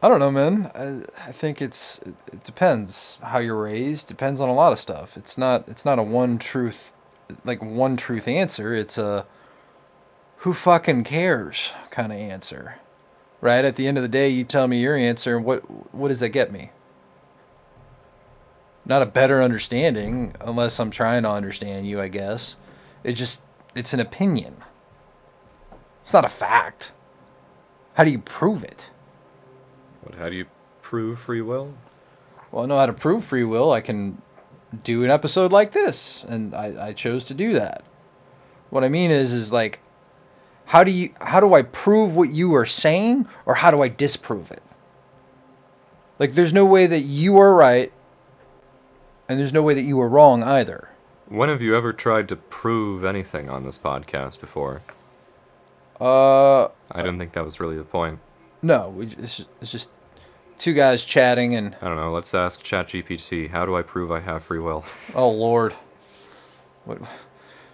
S2: I don't know, man. I think it depends how you're raised. Depends on a lot of stuff. It's not a one truth answer. It's a who fucking cares kind of answer. right? At the end of the day, you tell me your answer, and what does that get me? Not a better understanding, unless I'm trying to understand you, I guess. It's an opinion. It's not a fact. How do you prove it?
S3: How do you prove free will?
S2: Well, I know how to prove free will. I can do an episode like this, and I chose to do that. What I mean is like, how do I prove what you are saying, or how do I disprove it? Like, there's no way that you are right, and there's no way that you are wrong either.
S3: When have you ever tried to prove anything on this podcast before?
S2: I
S3: didn't think that was really the point.
S2: No, it's just two guys chatting, and
S3: I don't know. Let's ask ChatGPT. How do I prove I have free will?
S2: oh Lord,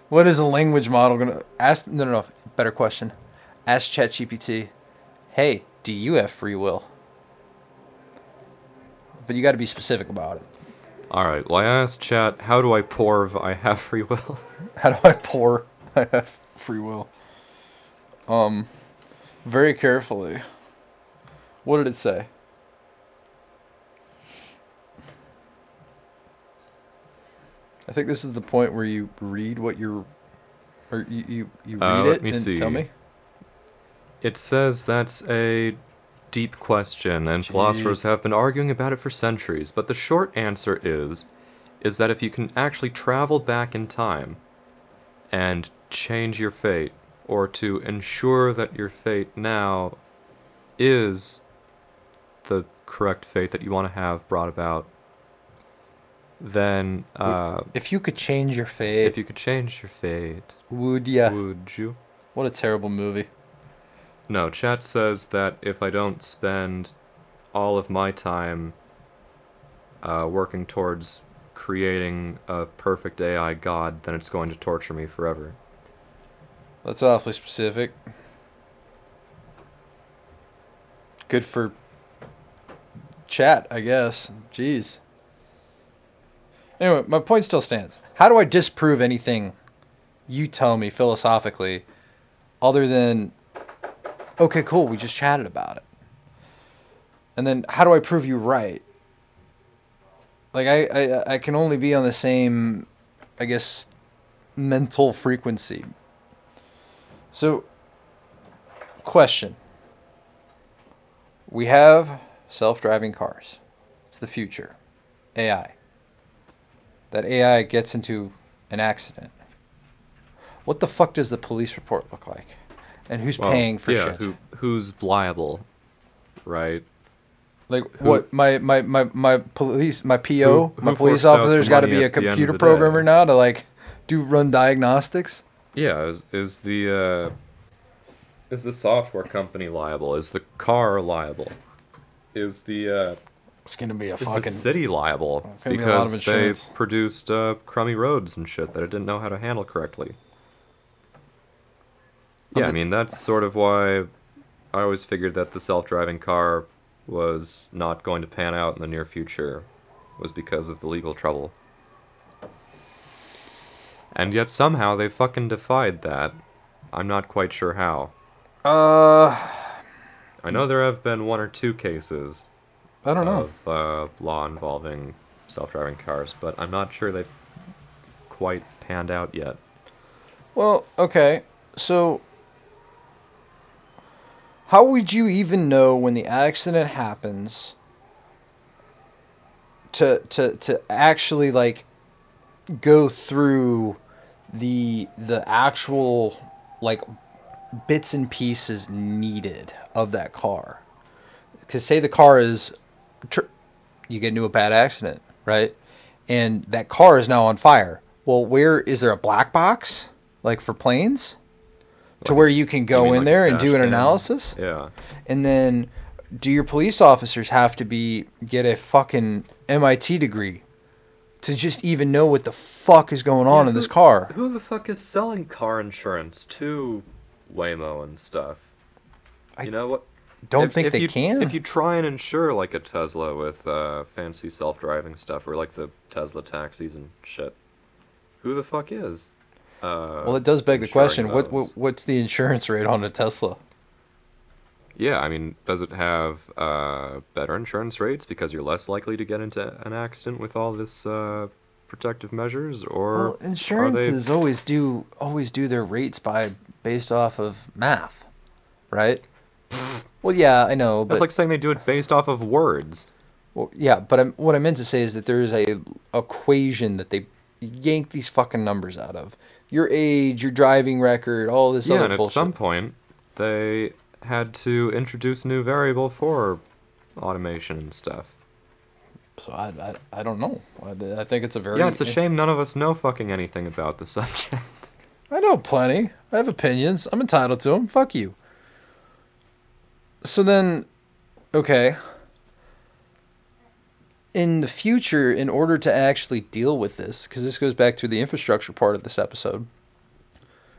S2: what is a language model gonna ask? No. Better question. Ask ChatGPT. Hey, do you have free will? But you got to be specific about it.
S3: All right. Well, I asked Chat, how do I prove I have free will?
S2: How do I pour? I have free will. Very carefully. What did it say? I think this is the point where you read what you're, or you read it and
S3: see.
S2: tell me.
S3: It says that's a deep question, and philosophers have been arguing about it for centuries. But the short answer is that if you can actually travel back in time and change your fate, or to ensure that your fate now is the correct fate that you want to have brought about, then
S2: if you could change your fate,
S3: would you?
S2: What a terrible movie.
S3: No, Chat says that if I don't spend all of my time working towards creating a perfect AI god, then it's going to torture me forever.
S2: That's awfully specific. Good for Chat, I guess. Jeez. Anyway, my point still stands. How do I disprove anything you tell me philosophically other than, okay, cool, we just chatted about it? And then how do I prove you right? Like, I can only be on the same, I guess, mental frequency. So, question. We have self-driving cars. It's the future. AI. That AI gets into an accident. What the fuck does the police report look like? And who's paying for shit?
S3: Who's liable, right?
S2: Like, what? My police, my PO, my police officer's got to be a computer programmer now to, like, run diagnostics?
S3: Yeah, is the software company liable? Is the car liable? Is the
S2: it's gonna be
S3: is the city liable because they produced crummy roads and shit that it didn't know how to handle correctly? Yeah, I mean, that's sort of why I always figured that the self-driving car was not going to pan out in the near future, was because of the legal trouble. And yet somehow they fucking defied that. I'm not quite sure how. I know there have been one or two cases
S2: I don't know.
S3: of law involving self-driving cars, but I'm not sure they've quite panned out yet.
S2: Well, okay, so how would you even know when the accident happens to actually, like, go through the actual, like, bits and pieces needed of that car? Because say the car is, you get into a bad accident, right? And that car is now on fire. Well, where is there a black box, like for planes, to where you can go in there and do an analysis?
S3: Yeah.
S2: And then, do your police officers have to get a fucking MIT degree to just even know what the fuck is going on in this car?
S3: Who the fuck is selling car insurance to Waymo and stuff? You know what?
S2: Don't think they can.
S3: If you try and insure like a Tesla with fancy self-driving stuff, or like the Tesla taxis and shit, who the fuck is?
S2: Well, it does beg the question: what's the insurance rate on a Tesla?
S3: Yeah, I mean, does it have better insurance rates because you're less likely to get into an accident with all this protective measures, or
S2: Well,
S3: are they?
S2: insurances always do their rates based off of math, right? Well, yeah, I know,
S3: That's
S2: but
S3: like saying they do it based off of words.
S2: well, yeah, but what I meant to say is that there is a equation that they yank these fucking numbers out of. Your age, your driving record, all this
S3: Yeah,
S2: other
S3: and at some
S2: bullshit.
S3: point, they had to introduce a new variable for automation and stuff.
S2: So I don't know. I think it's a
S3: Yeah,
S2: very.
S3: it's a shame none of us know fucking anything about the subject.
S2: I know plenty. I have opinions. I'm entitled to them. Fuck you. So then, okay. In the future, in order to actually deal with this, because this goes back to the infrastructure part of this episode,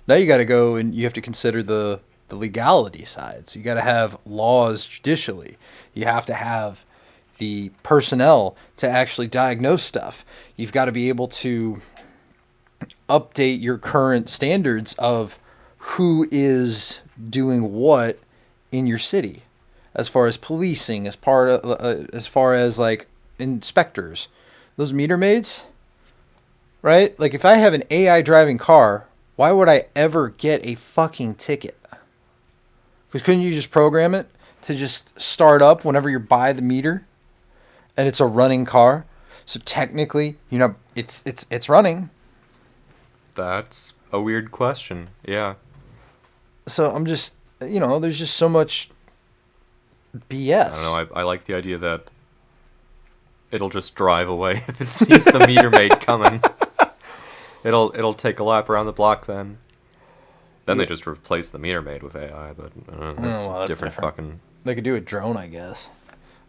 S2: now you got to go and you have to consider the legality side. So you got to have laws judicially. You have to have the personnel to actually diagnose stuff. You've got to be able to update your current standards of who is doing what in your city, as far as policing, as far as like inspectors, those meter maids, right? Like if I have an AI driving car, why would I ever get a fucking ticket? Because couldn't you just program it to just start up whenever you're by the meter, and it's a running car? So technically, it's running.
S3: That's a weird question. Yeah.
S2: So I'm just, there's just so much
S3: I
S2: BS.
S3: don't know. I like the idea that it'll just drive away if it sees the meter maid coming. It'll take a lap around the block then. Then they just replace the meter maid with AI, but that's different fucking.
S2: They could do a drone, I guess.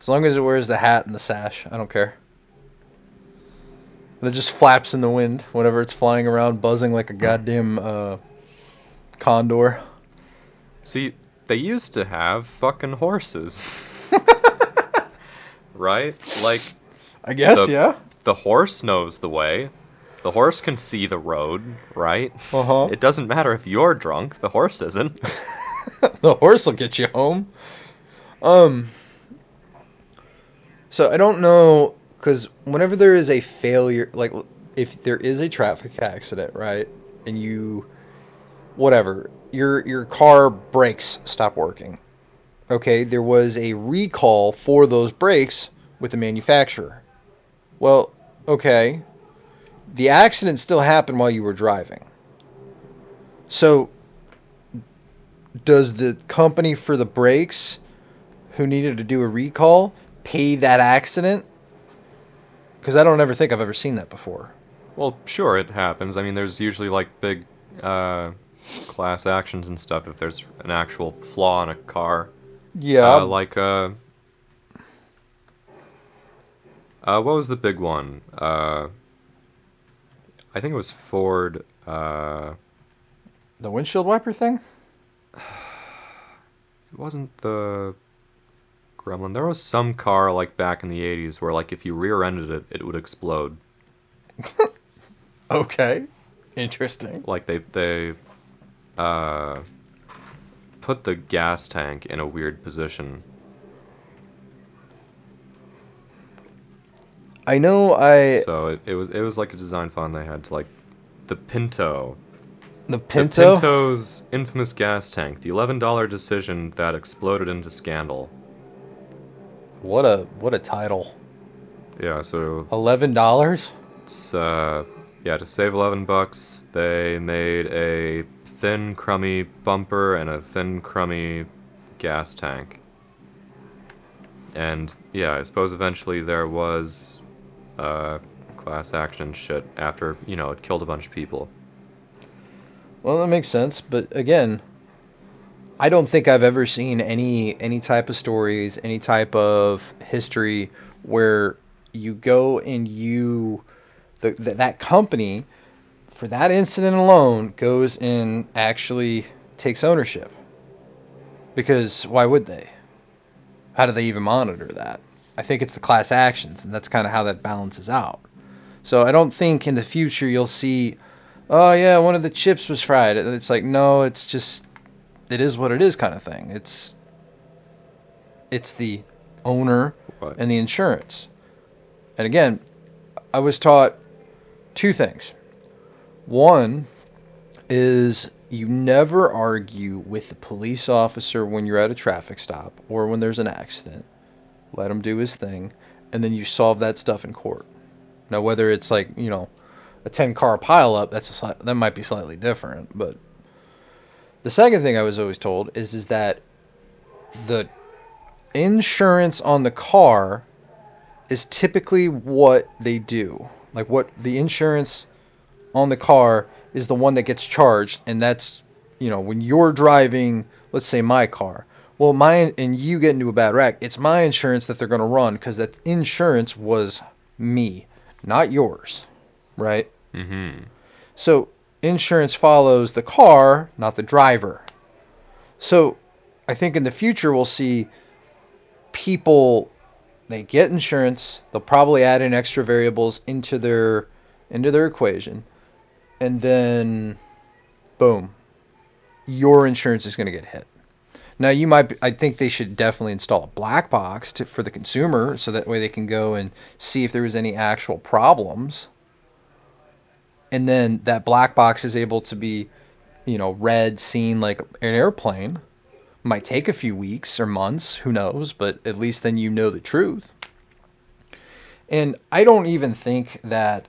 S2: As long as it wears the hat and the sash, I don't care. It just flaps in the wind whenever it's flying around, buzzing like a goddamn condor.
S3: See, they used to have fucking horses. Right? Like,
S2: I guess,
S3: the,
S2: yeah.
S3: the horse knows the way. The horse can see the road, right?
S2: Uh-huh.
S3: It doesn't matter if you're drunk, the horse isn't.
S2: The horse will get you home. So I don't know, because whenever there is a failure, like if there is a traffic accident, right, and whatever, your car brakes stop working. Okay, there was a recall for those brakes with the manufacturer. Well, okay, the accident still happened while you were driving. So, does the company for the brakes who needed to do a recall pay that accident? Because I don't ever think I've ever seen that before.
S3: Well, sure, it happens. I mean, there's usually like big class actions and stuff if there's an actual flaw in a car.
S2: Yeah.
S3: What was the big one? I think it was Ford.
S2: The windshield wiper thing?
S3: It wasn't the Gremlin. There was some car like back in the 80s where like if you rear-ended it, it would explode.
S2: Okay. Interesting.
S3: Like they put the gas tank in a weird position.
S2: I know
S3: So it was like a design fund they had to like the Pinto.
S2: The
S3: The
S2: Pinto?
S3: Pinto's infamous gas tank, the $11 decision that exploded into scandal.
S2: What a title.
S3: Yeah, so
S2: $11?
S3: it's yeah, to save $11, they made a thin, crummy bumper and a thin, crummy gas tank. And yeah, I suppose eventually there was class action shit after, it killed a bunch of people.
S2: Well, that makes sense, but again, I don't think I've ever seen any type of stories, any type of history where you go and that company for that incident alone goes and actually takes ownership. Because why would they? How do they even monitor that? I think it's the class actions, and that's kind of how that balances out. So I don't think in the future you'll see, oh yeah, one of the chips was fried. It's like, no, it's just, it is what it is kind of thing. It's the owner
S3: Right.
S2: and the insurance. And again, I was taught two things. One is you never argue with the police officer when you're at a traffic stop or when there's an accident. Let him do his thing, and then you solve that stuff in court. Now, whether it's like, a 10-car pileup, that might be slightly different. But the second thing I was always told is that the insurance on the car is typically what they do. Like, what the insurance on the car is the one that gets charged, and that's, when you're driving, let's say my car. Well, mine, and you get into a bad wreck, it's my insurance that they're going to run because that insurance was me, not yours, right?
S3: Mm-hmm.
S2: So insurance follows the car, not the driver. So I think in the future we'll see people, they get insurance, they'll probably add in extra variables into their equation, and then boom, your insurance is going to get hit. Now I think they should definitely install a black box for the consumer so that way they can go and see if there was any actual problems. And then that black box is able to be, read, seen like an airplane. Might take a few weeks or months, who knows, but at least then you know the truth. And I don't even think that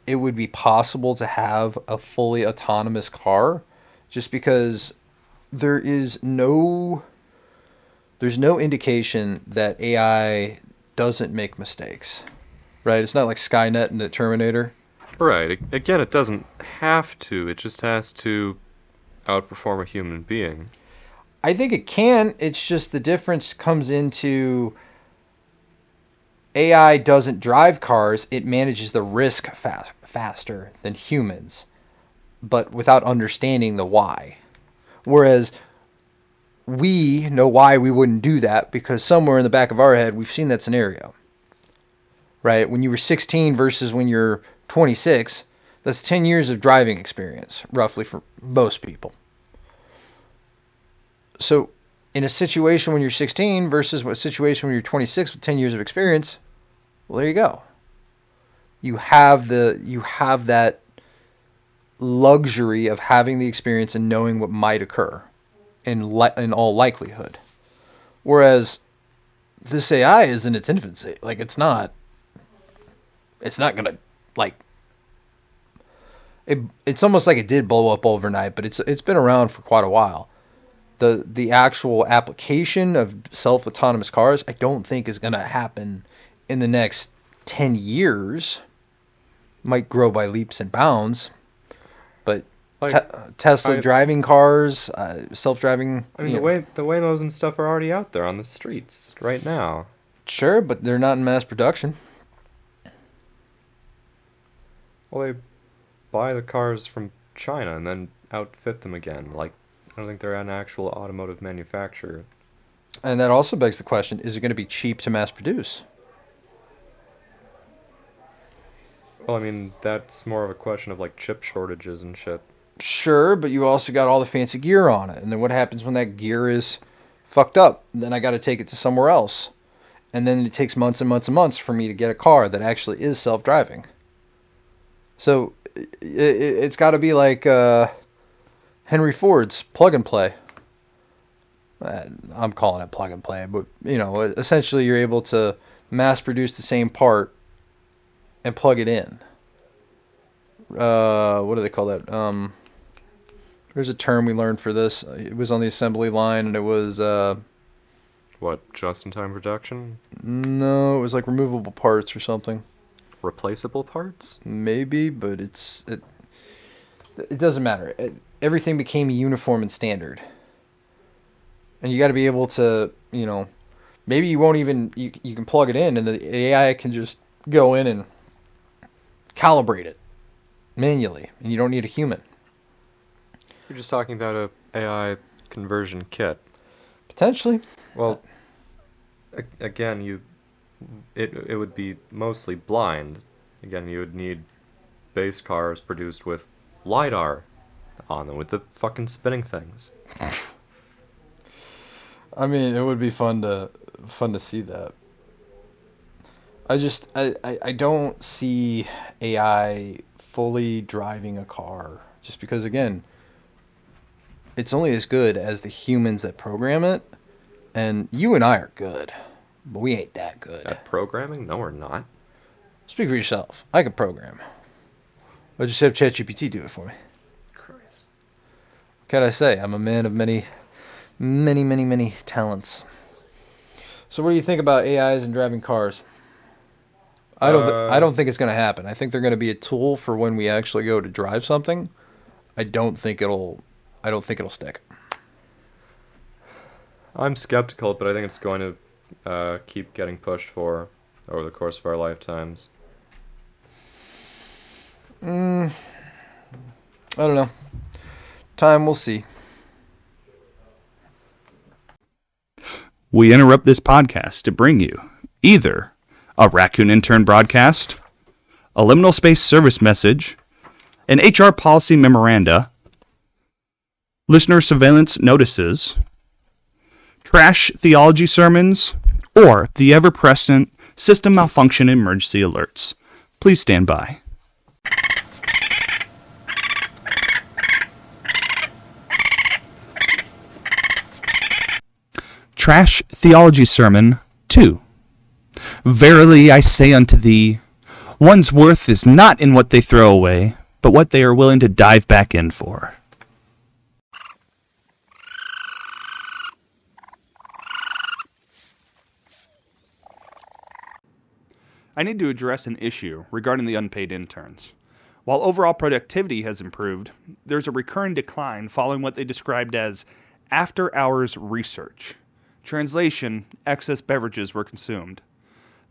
S2: it would be possible to have a fully autonomous car just because there's no indication that AI doesn't make mistakes, right? It's not like Skynet and the Terminator.
S3: Right. Again, it doesn't have to. It just has to outperform a human being.
S2: I think it can. It's just the difference comes into AI doesn't drive cars. It manages the risk faster than humans, but without understanding the why. Whereas we know why we wouldn't do that because somewhere in the back of our head, we've seen that scenario. Right? When you were 16 versus when you're 26, that's 10 years of driving experience, roughly, for most people. So in a situation when you're 16 versus a situation when you're 26 with 10 years of experience, well, there you go. You have that luxury of having the experience and knowing what might occur in all likelihood. Whereas this AI is in its infancy. Like, it's not going to, like, it's almost like it did blow up overnight, but it's been around for quite a while. The actual application of self-autonomous cars, I don't think is going to happen in the next 10 years. Might grow by leaps and bounds, but Tesla driving cars, self-driving.
S3: I mean, the Waymos and stuff are already out there on the streets right now.
S2: Sure, but they're not in mass production.
S3: Well, they buy the cars from China and then outfit them again. Like, I don't think they're an actual automotive manufacturer.
S2: And that also begs the question, is it going to be cheap to mass produce?
S3: Well, I mean, that's more of a question of, like, chip shortages and shit.
S2: Sure, but you also got all the fancy gear on it. And then what happens when that gear is fucked up? Then I got to take it to somewhere else. And then it takes months and months and months for me to get a car that actually is self-driving. So it's got to be like Henry Ford's plug and play. I'm calling it plug and play, but essentially you're able to mass produce the same part and plug it in. What do they call that? There's a term we learned for this. It was on the assembly line, and it was
S3: What, just-in-time production?
S2: no, it was like removable parts or something.
S3: Replaceable parts?
S2: Maybe, but it doesn't matter. Everything became uniform and standard. And you got to be able to, maybe you won't even, you can plug it in and the AI can just go in and calibrate it manually, and you don't need a human.
S3: You're just talking about a AI conversion kit.
S2: Potentially.
S3: Well, again, it would be mostly blind. Again, you would need base cars produced with LiDAR on them, with the fucking spinning things.
S2: I mean, it would be fun to see that. I don't see AI fully driving a car just because again, it's only as good as the humans that program it, and you and I are good, but we ain't that good.
S3: At programming? No, we're not.
S2: Speak for yourself. I can program. I'll just have ChatGPT do it for me.
S3: Christ.
S2: What can I say? I'm a man of many talents. So what do you think about AIs and driving cars? I don't think it's going to happen. I think they're going to be a tool for when we actually go to drive something. I don't think it'll stick.
S3: I'm skeptical, but I think it's going to keep getting pushed for over the course of our lifetimes.
S2: I don't know. Time will see.
S1: We interrupt this podcast to bring you either a Raccoon intern broadcast, a liminal space service message, an HR policy memoranda, listener surveillance notices, trash theology sermons, or the ever-present system malfunction emergency alerts. Please stand by. Trash Theology Sermon 2. Verily I say unto thee, one's worth is not in what they throw away, but what they are willing to dive back in for. I need to address an issue regarding the unpaid interns. While overall productivity has improved, there's a recurring decline following what they described as after-hours research. Translation, excess beverages were consumed.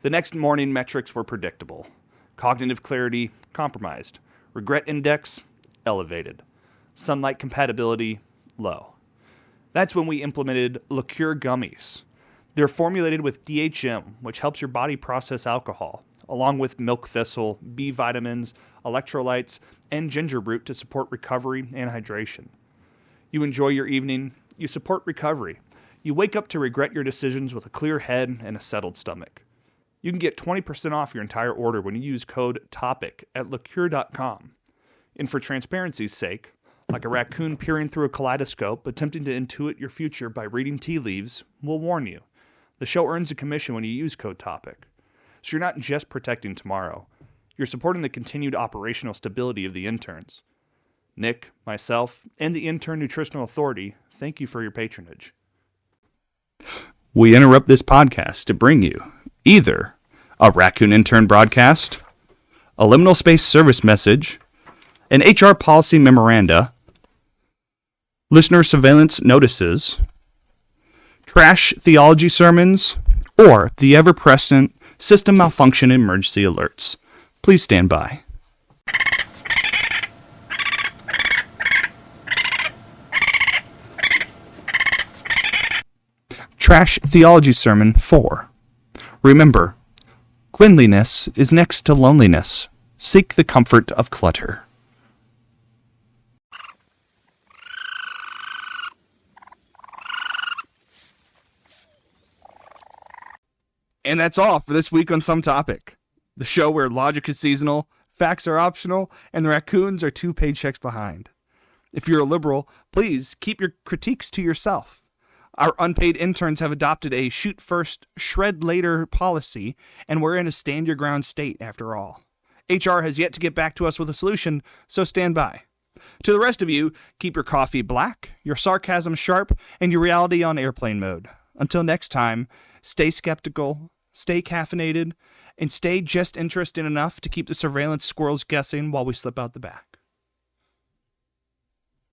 S1: The next morning metrics were predictable. Cognitive clarity, compromised. Regret index, elevated. Sunlight compatibility, low. That's when we implemented liqueur gummies. They're formulated with DHM, which helps your body process alcohol, along with milk thistle, B vitamins, electrolytes, and ginger root to support recovery and hydration. You enjoy your evening, you support recovery. You wake up to regret your decisions with a clear head and a settled stomach. You can get 20% off your entire order when you use code TOPIC at liqueur.com. And for transparency's sake, like a raccoon peering through a kaleidoscope attempting to intuit your future by reading tea leaves, we'll warn you. The show earns a commission when you use code TOPIC. So you're not just protecting tomorrow, you're supporting the continued operational stability of the interns. Nick, myself, and the Intern Nutritional Authority, thank you for your patronage. We interrupt this podcast to bring you either a Raccoon intern broadcast, a liminal space service message, an HR policy memoranda, listener surveillance notices, trash theology sermons, or the ever-present system malfunction emergency alerts. Please stand by. Trash Theology Sermon 4. Remember, cleanliness is next to loneliness. Seek the comfort of clutter. And that's all for this week on Some Topic, the show where logic is seasonal, facts are optional, and the raccoons are 2 paychecks behind. If you're a liberal, please keep your critiques to yourself. Our unpaid interns have adopted a shoot first, shred later policy, and we're in a stand your ground state after all. HR has yet to get back to us with a solution, so stand by. To the rest of you, keep your coffee black, your sarcasm sharp, and your reality on airplane mode. Until next time, stay skeptical, stay caffeinated, and stay just interested enough to keep the surveillance squirrels guessing while we slip out the back.